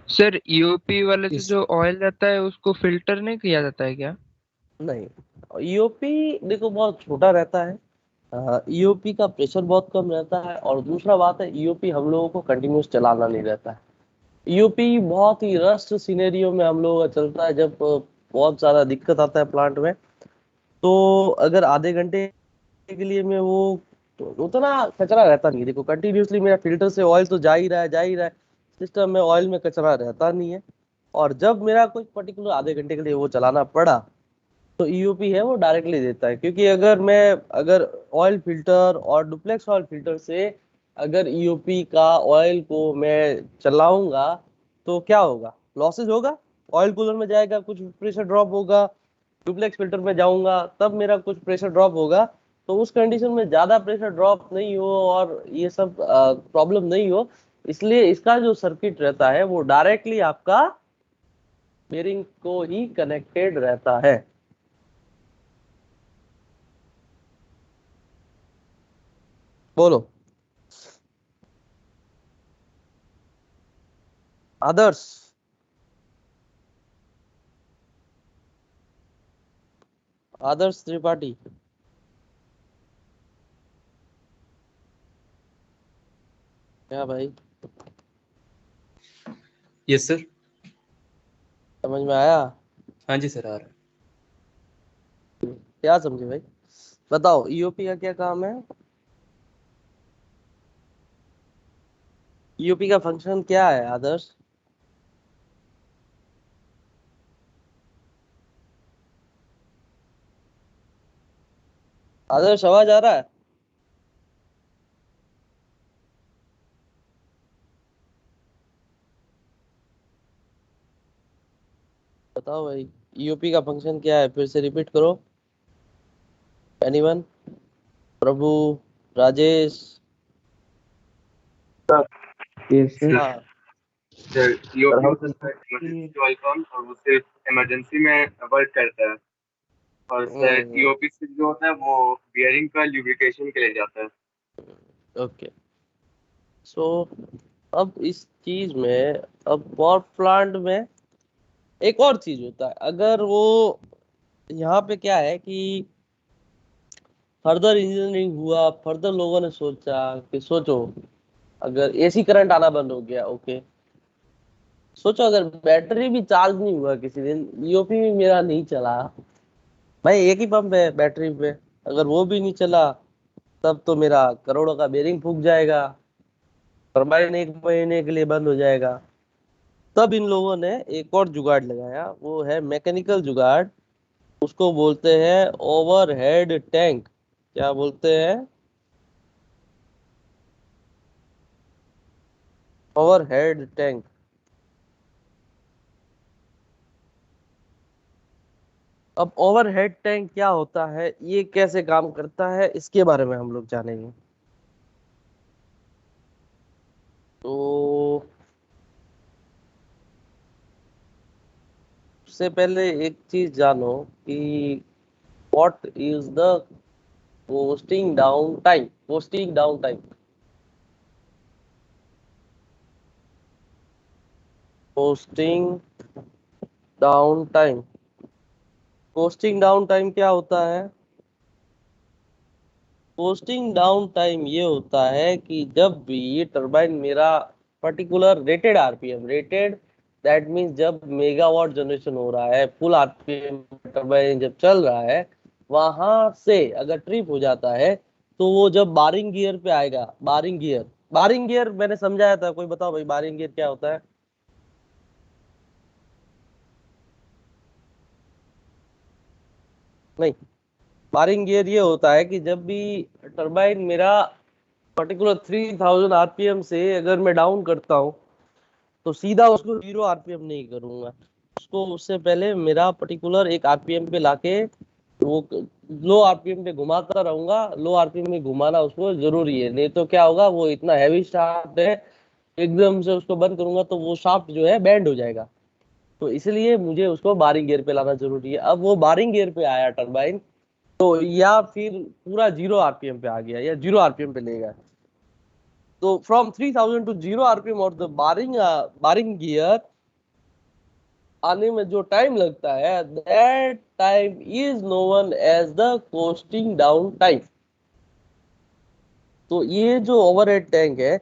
Sir EOP वाले से जो ऑयल जाता है उसको फिल्टर नहीं किया जाता है क्या? नहीं, ईओपी देखो बहुत छोटा रहता है, ईओपी का प्रेशर बहुत कम रहता है, और दूसरा बात है ईओपी हम लोगों को कंटिन्यूस चलाना नहीं रहता है। ईओपी बहुत ही रस्ट सिनेरियो में हम लोगों का चलता है, जब बहुत सारा दिक्कत आता है प्लांट में। तो अगर आधे घंटे के लिए मैं वो, तो उतना कचरा रहता नहीं है। देखो कंटिन्यूसली मेरा फिल्टर से ऑयल तो जा ही रहा है, जा ही रहा है, सिस्टम में ऑयल में कचरा रहता नहीं है। और जब मेरा कुछ पर्टिकुलर आधे घंटे के लिए वो चलाना पड़ा, तो ईयूपी है वो डायरेक्टली देता है। क्योंकि अगर ऑयल फिल्टर और डुप्लेक्स ऑयल फिल्टर से अगर ईयूपी का ऑयल को मैं चलाऊंगा, तो क्या होगा, लॉसेज होगा। ऑयल कूलर में जाएगा, कुछ प्रेशर ड्रॉप होगा, डुप्लेक्स फिल्टर में जाऊंगा तब मेरा कुछ प्रेशर ड्रॉप होगा। तो उस कंडीशन में ज्यादा प्रेशर ड्रॉप नहीं हो और ये सब प्रॉब्लम नहीं हो, इसलिए इसका जो सर्किट रहता है वो डायरेक्टली आपका बेरिंग को ही कनेक्टेड रहता है। बोलो आदर्श। आदर्श त्रिपाठी। क्या भाई, यस सर। समझ में आया? हाँ जी सर, आ रहा है। क्या समझे भाई, बताओ ईओपी का क्या काम है? ईओपी का फंक्शन क्या है आदर्श? आदर्श आवाज आ रहा है? बताओ भाई, ईओपी का फंक्शन क्या है, फिर से रिपीट करो। Anyone? Prabhu, Rajesh? Yes sir. हाँ। सर ईओपी हम होता है इमरजेंसी ऑयल पंप, और वो सिर्फ इमरजेंसी में वर्क करता है। और सर ईओपी से जो होता है वो बियरिंग का ल्यूब्रिकेशन के लिए जाता है। ओके। सो अब इस चीज में, अब पावर प्लांट में एक और चीज होता है। अगर वो यहाँ पे क्या है कि फर्दर इंजीनियरिंग हुआ, फर्दर लोगों ने सोचा कि सोचो अगर एसी करंट आना बंद हो गया, ओके, सोचो अगर बैटरी भी चार्ज नहीं हुआ किसी दिन, ईओपी भी मेरा नहीं चला, भाई एक ही पंप है बैटरी पे, अगर वो भी नहीं चला, तब तो मेरा करोड़ों का बेरिंग फूक जाएगा, टरबाइन 1 महीने के लिए बंद हो जाएगा। तब इन लोगों ने एक और जुगाड़ लगाया, वो है मैकेनिकल जुगाड़। उसको बोलते हैं ओवरहेड टैंक। क्या बोलते हैं? Overhead tank. अब ओवरहेड टैंक क्या होता है, ये कैसे काम करता है, इसके बारे में हम लोग जानेंगे। तो सबसे पहले एक चीज जानो कि what is the coasting down time. Costing down time, costing down time. Costing down time क्या होता है? कोस्टिंग डाउन टाइम ये होता है कि जब भी ये टरबाइन मेरा particular rated RPM, rated that means जब मेगावाट जनरेशन हो रहा है, फुल आरपीएम टरबाइन जब चल रहा है, वहां से अगर ट्रिप हो जाता है, तो वो जब बारिंग गियर पे आएगा, बारिंग गियर, बारिंग गियर मैंने समझाया था, कोई बताओ भाई बारिंग गियर क्या होता है? नहीं, बारिंग गियर ये होता है कि जब भी टरबाइन मेरा पर्टिकुलर 3000 आरपीएम से अगर मैं डाउन करता हूँ, तो सीधा उसको 0 आरपीएम नहीं करूंगा, उसको उससे पहले मेरा पर्टिकुलर एक आरपीएम पे लाके वो लो आरपीएम पे घुमाता रहूंगा। लो आरपीएम में घुमाना उसको जरूरी है, नहीं तो क्या होगा, वो इतना हैवी शाफ्ट है, एकदम से उसको बंद करूंगा तो वो शाफ्ट जो है बैंड हो जाएगा। तो इसलिए मुझे उसको बारिंग गियर पे लाना जरूरी है। अब वो बारिंग गियर पे आया टरबाइन, तो या फिर पूरा 0 आरपीएम पे आ गया या 0 आरपीएम पे ले गया, तो फ्रॉम 3000 to 0 आरपीएम और द बारिंग गियर, आने में जो टाइम लगता है, that time is known as the coasting down time. तो ये जो ओवरहेड टैंक है,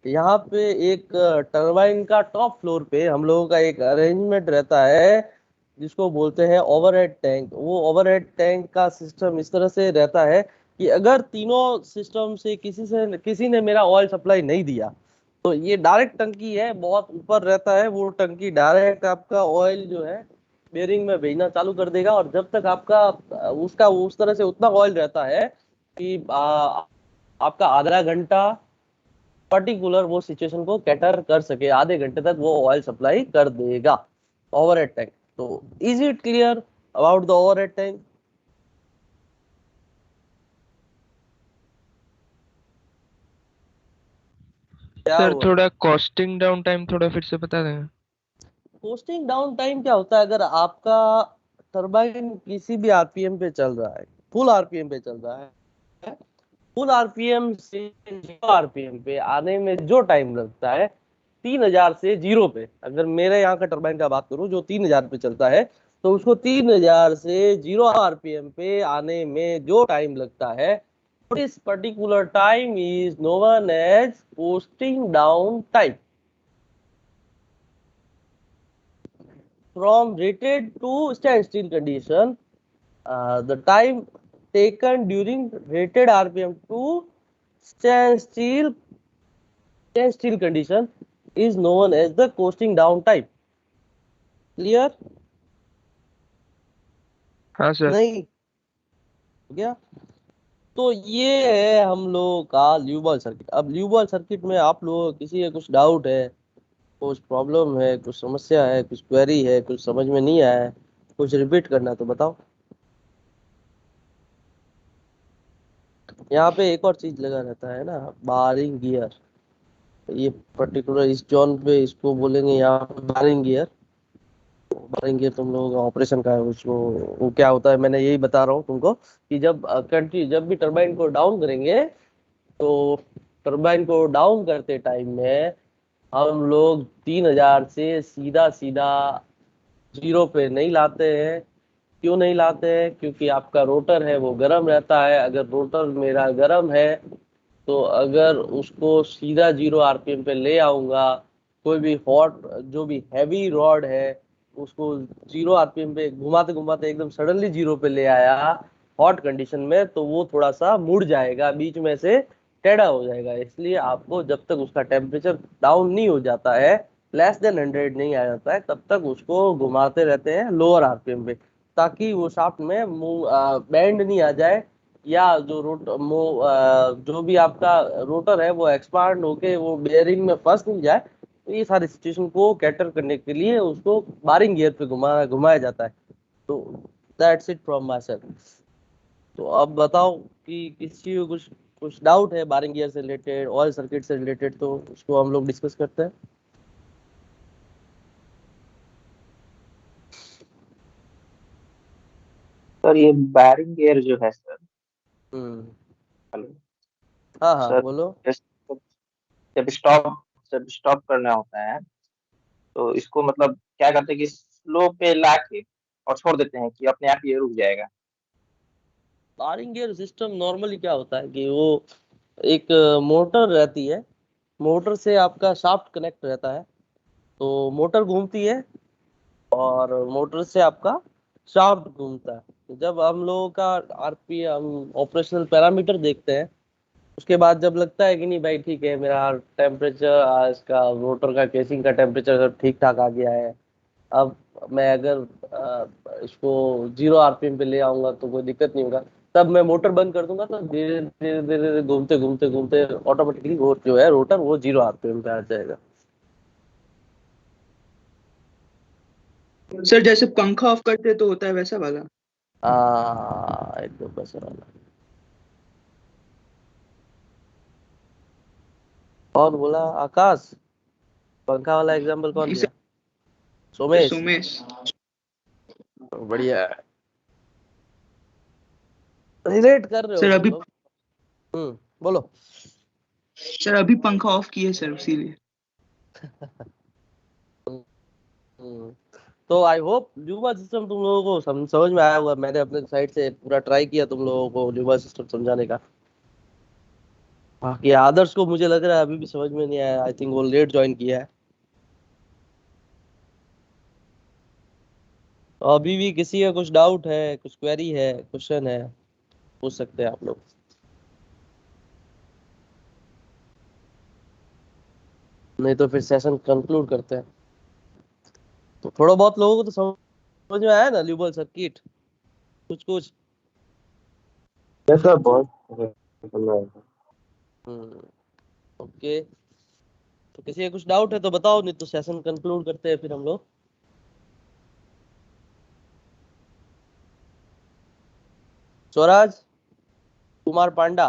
यहाँ पे एक टरबाइन का टॉप फ्लोर पे हम लोगों का एक अरेंजमेंट रहता है जिसको बोलते हैं ओवरहेड टैंक। वो ओवरहेड टैंक का सिस्टम इस तरह से रहता है कि अगर तीनों सिस्टम से किसी ने मेरा ऑयल सप्लाई नहीं दिया, तो ये डायरेक्ट टंकी है, बहुत ऊपर रहता है, वो टंकी डायरेक्ट आपका ऑयल जो है बेरिंग में भेजना चालू कर देगा। और जब तक आपका उसका उस तरह से उतना ऑयल रहता है कि आपका आधा घंटा पर्टिकुलर वो सिचुएशन को कैटर कर सके, आधे घंटे तक वो ऑयल सप्लाई कर देगा ओवरहेड टैंक। तो is it clear about the overhead tank? क्या सर हुआ? थोड़ा कॉस्टिंग डाउन टाइम थोड़ा फिर से बता दें। कोस्टिंग डाउन टाइम क्या होता है? अगर आपका टरबाइन किसी भी आरपीएम पे चल रहा है, फुल आरपीएम पे चल रहा है, फुल आरपीएम से 0 आरपीएम पे आने में जो टाइम लगता है 3000 से 0 पे, अगर मेरे यहाँ का टरबाइन का बात करूं जो 3000 पे चलता है, तो उसको 3000 से 0 आरपीएम पे आने में जो टाइम लगता है, this particular time is known as coasting down time. From rated to standstill condition, the time taken during rated RPM to standstill condition is known as the coasting down time. Clear? हाँ सर। नहीं हो गया? तो ये है हम लोगों का ल्यूबॉयल सर्किट। अब ल्यूबॉयल सर्किट में आप लोगों को किसी का कुछ डाउट है, कुछ प्रॉब्लम है, कुछ समस्या है, कुछ क्वेरी है, कुछ समझ में नहीं आया है, कुछ रिपीट करना है तो बताओ। यहाँ पे एक और चीज लगा रहता है ना, बारिंग गियर। ये पर्टिकुलर इस जोन पे इसको बोलेंगे यहाँ पे बारिंग गियर। बारिंग गियर तुम लोगों का ऑपरेशन का है, उसको वो क्या होता है मैंने यही बता रहा हूँ तुमको कि जब कंट्री जब भी टरबाइन को डाउन करेंगे, तो टरबाइन को डाउन करते टाइम में हम लोग 3000 से सीधा सीधा 0 पे नहीं लाते हैं। क्यों नहीं लाते हैं? क्योंकि आपका रोटर है वो गर्म रहता है। अगर रोटर मेरा गर्म है, तो अगर उसको सीधा 0 आरपीएम पे ले आऊंगा, कोई भी हॉट जो भी हैवी रॉड है उसको 0 आरपीएम पे घुमाते घुमाते एकदम सडनली 0 पे ले आया हॉट कंडीशन में, तो वो थोड़ा सा मुड़ जाएगा, बीच में से टेढ़ा हो जाएगा। इसलिए आपको जब तक उसका टेम्परेचर डाउन नहीं हो जाता है, लेस देन 100 नहीं आ जाता है, तब तक उसको घुमाते रहते हैं लोअर आरपीएम पे, ताकि वो शाफ्ट में बैंड नहीं आ जाए, या जो जो भी आपका रोटर है वो एक्सपांड होके वो बेयरिंग में फंस नहीं जाए। तो ये सारी सिचुएशन को कैटर करने के लिए उसको बारिंग गियर पे घुमाया जाता है। तो that's it from my self. तो अब बताओ कि किसी को कुछ कुछ डाउट है बारिंग गियर से रिलेटेड, ऑयल सर्किट से रिलेटेड, तो उसको हम लोग डिस्कस करते हैं। सर ये बैरिंग गियर जो है सर, हम्म। हेलो हाँ हाँ सर, बोलो। जैसे जब स्टॉप करना होता है तो इसको मतलब क्या करते हैं कि स्लो पे ला के और छोड़ देते हैं कि अपने आप ये रुक जाएगा। बारिंग गियर सिस्टम नॉर्मली क्या होता है कि वो एक मोटर रहती है, मोटर से आपका शाफ्ट कनेक्ट रहता है, तो मोटर घूमती है और मोटर से आपका शाफ्ट घूमता है। तो जब हम लोगों का आरपीएम ऑपरेशनल पैरामीटर देखते हैं, उसके बाद जब लगता है कि नहीं भाई ठीक है, मेरा टेम्परेचर इसका रोटर का केसिंग का टेम्परेचर सब ठीक ठाक आ गया है, अब मैं अगर इसको 0 आरपीएम पे ले आऊंगा तो कोई दिक्कत नहीं होगा, तब मैं मोटर बंद कर दूंगा, तो धीरे धीरे धीरे धीरे घूमते घूमते घूमते ऑटोमेटिकली वो जो है रोटर वो 0 आरपीएम पे आ जाएगा। सर जैसे पंखा ऑफ करते तो होता है वैसा वाला? एकदम वैसा वाला। कौन बोला? आकाश? पंखा वाला एग्जाम्पल कौन नहीं दिया? सर, सोमेश? सोमेश। बढ़िया है, रिलेट कर रहे हो सर तुम अभी लोग। बोलो। सर अभी पंखा ऑफ किए सर, इसीलिए। हम्म, तो आई होप ल्यूमा सिस्टम तुम लोगों को समझ में आया होगा। मैंने अपने साइड से पूरा ट्राई किया तुम लोगों को ल्यूमा सिस्टम समझाने का। बाकी आदर्श को मुझे लग रहा है अभी भी समझ में नहीं आया। आई थिंक वो लेट ज्वाइन किया है। तो अभी भी किसी का कुछ डाउट है, कुछ क्वेरी है, क्वेश्चन है, पूछ सकते हैं आप लोग। नहीं तो फिर सेशन कंक्लूड करते हैं। तो थोड़ा बहुत लोगों को तो समझ में आया ना ल्यूबल सर्किट, कुछ कुछ। ये सर बहुत समझ में आया। ओके, तो किसी का कुछ डाउट है तो बताओ, नहीं तो सेशन कंक्लूड करते हैं फिर हम लोग। स्वराज कुमार पांडा।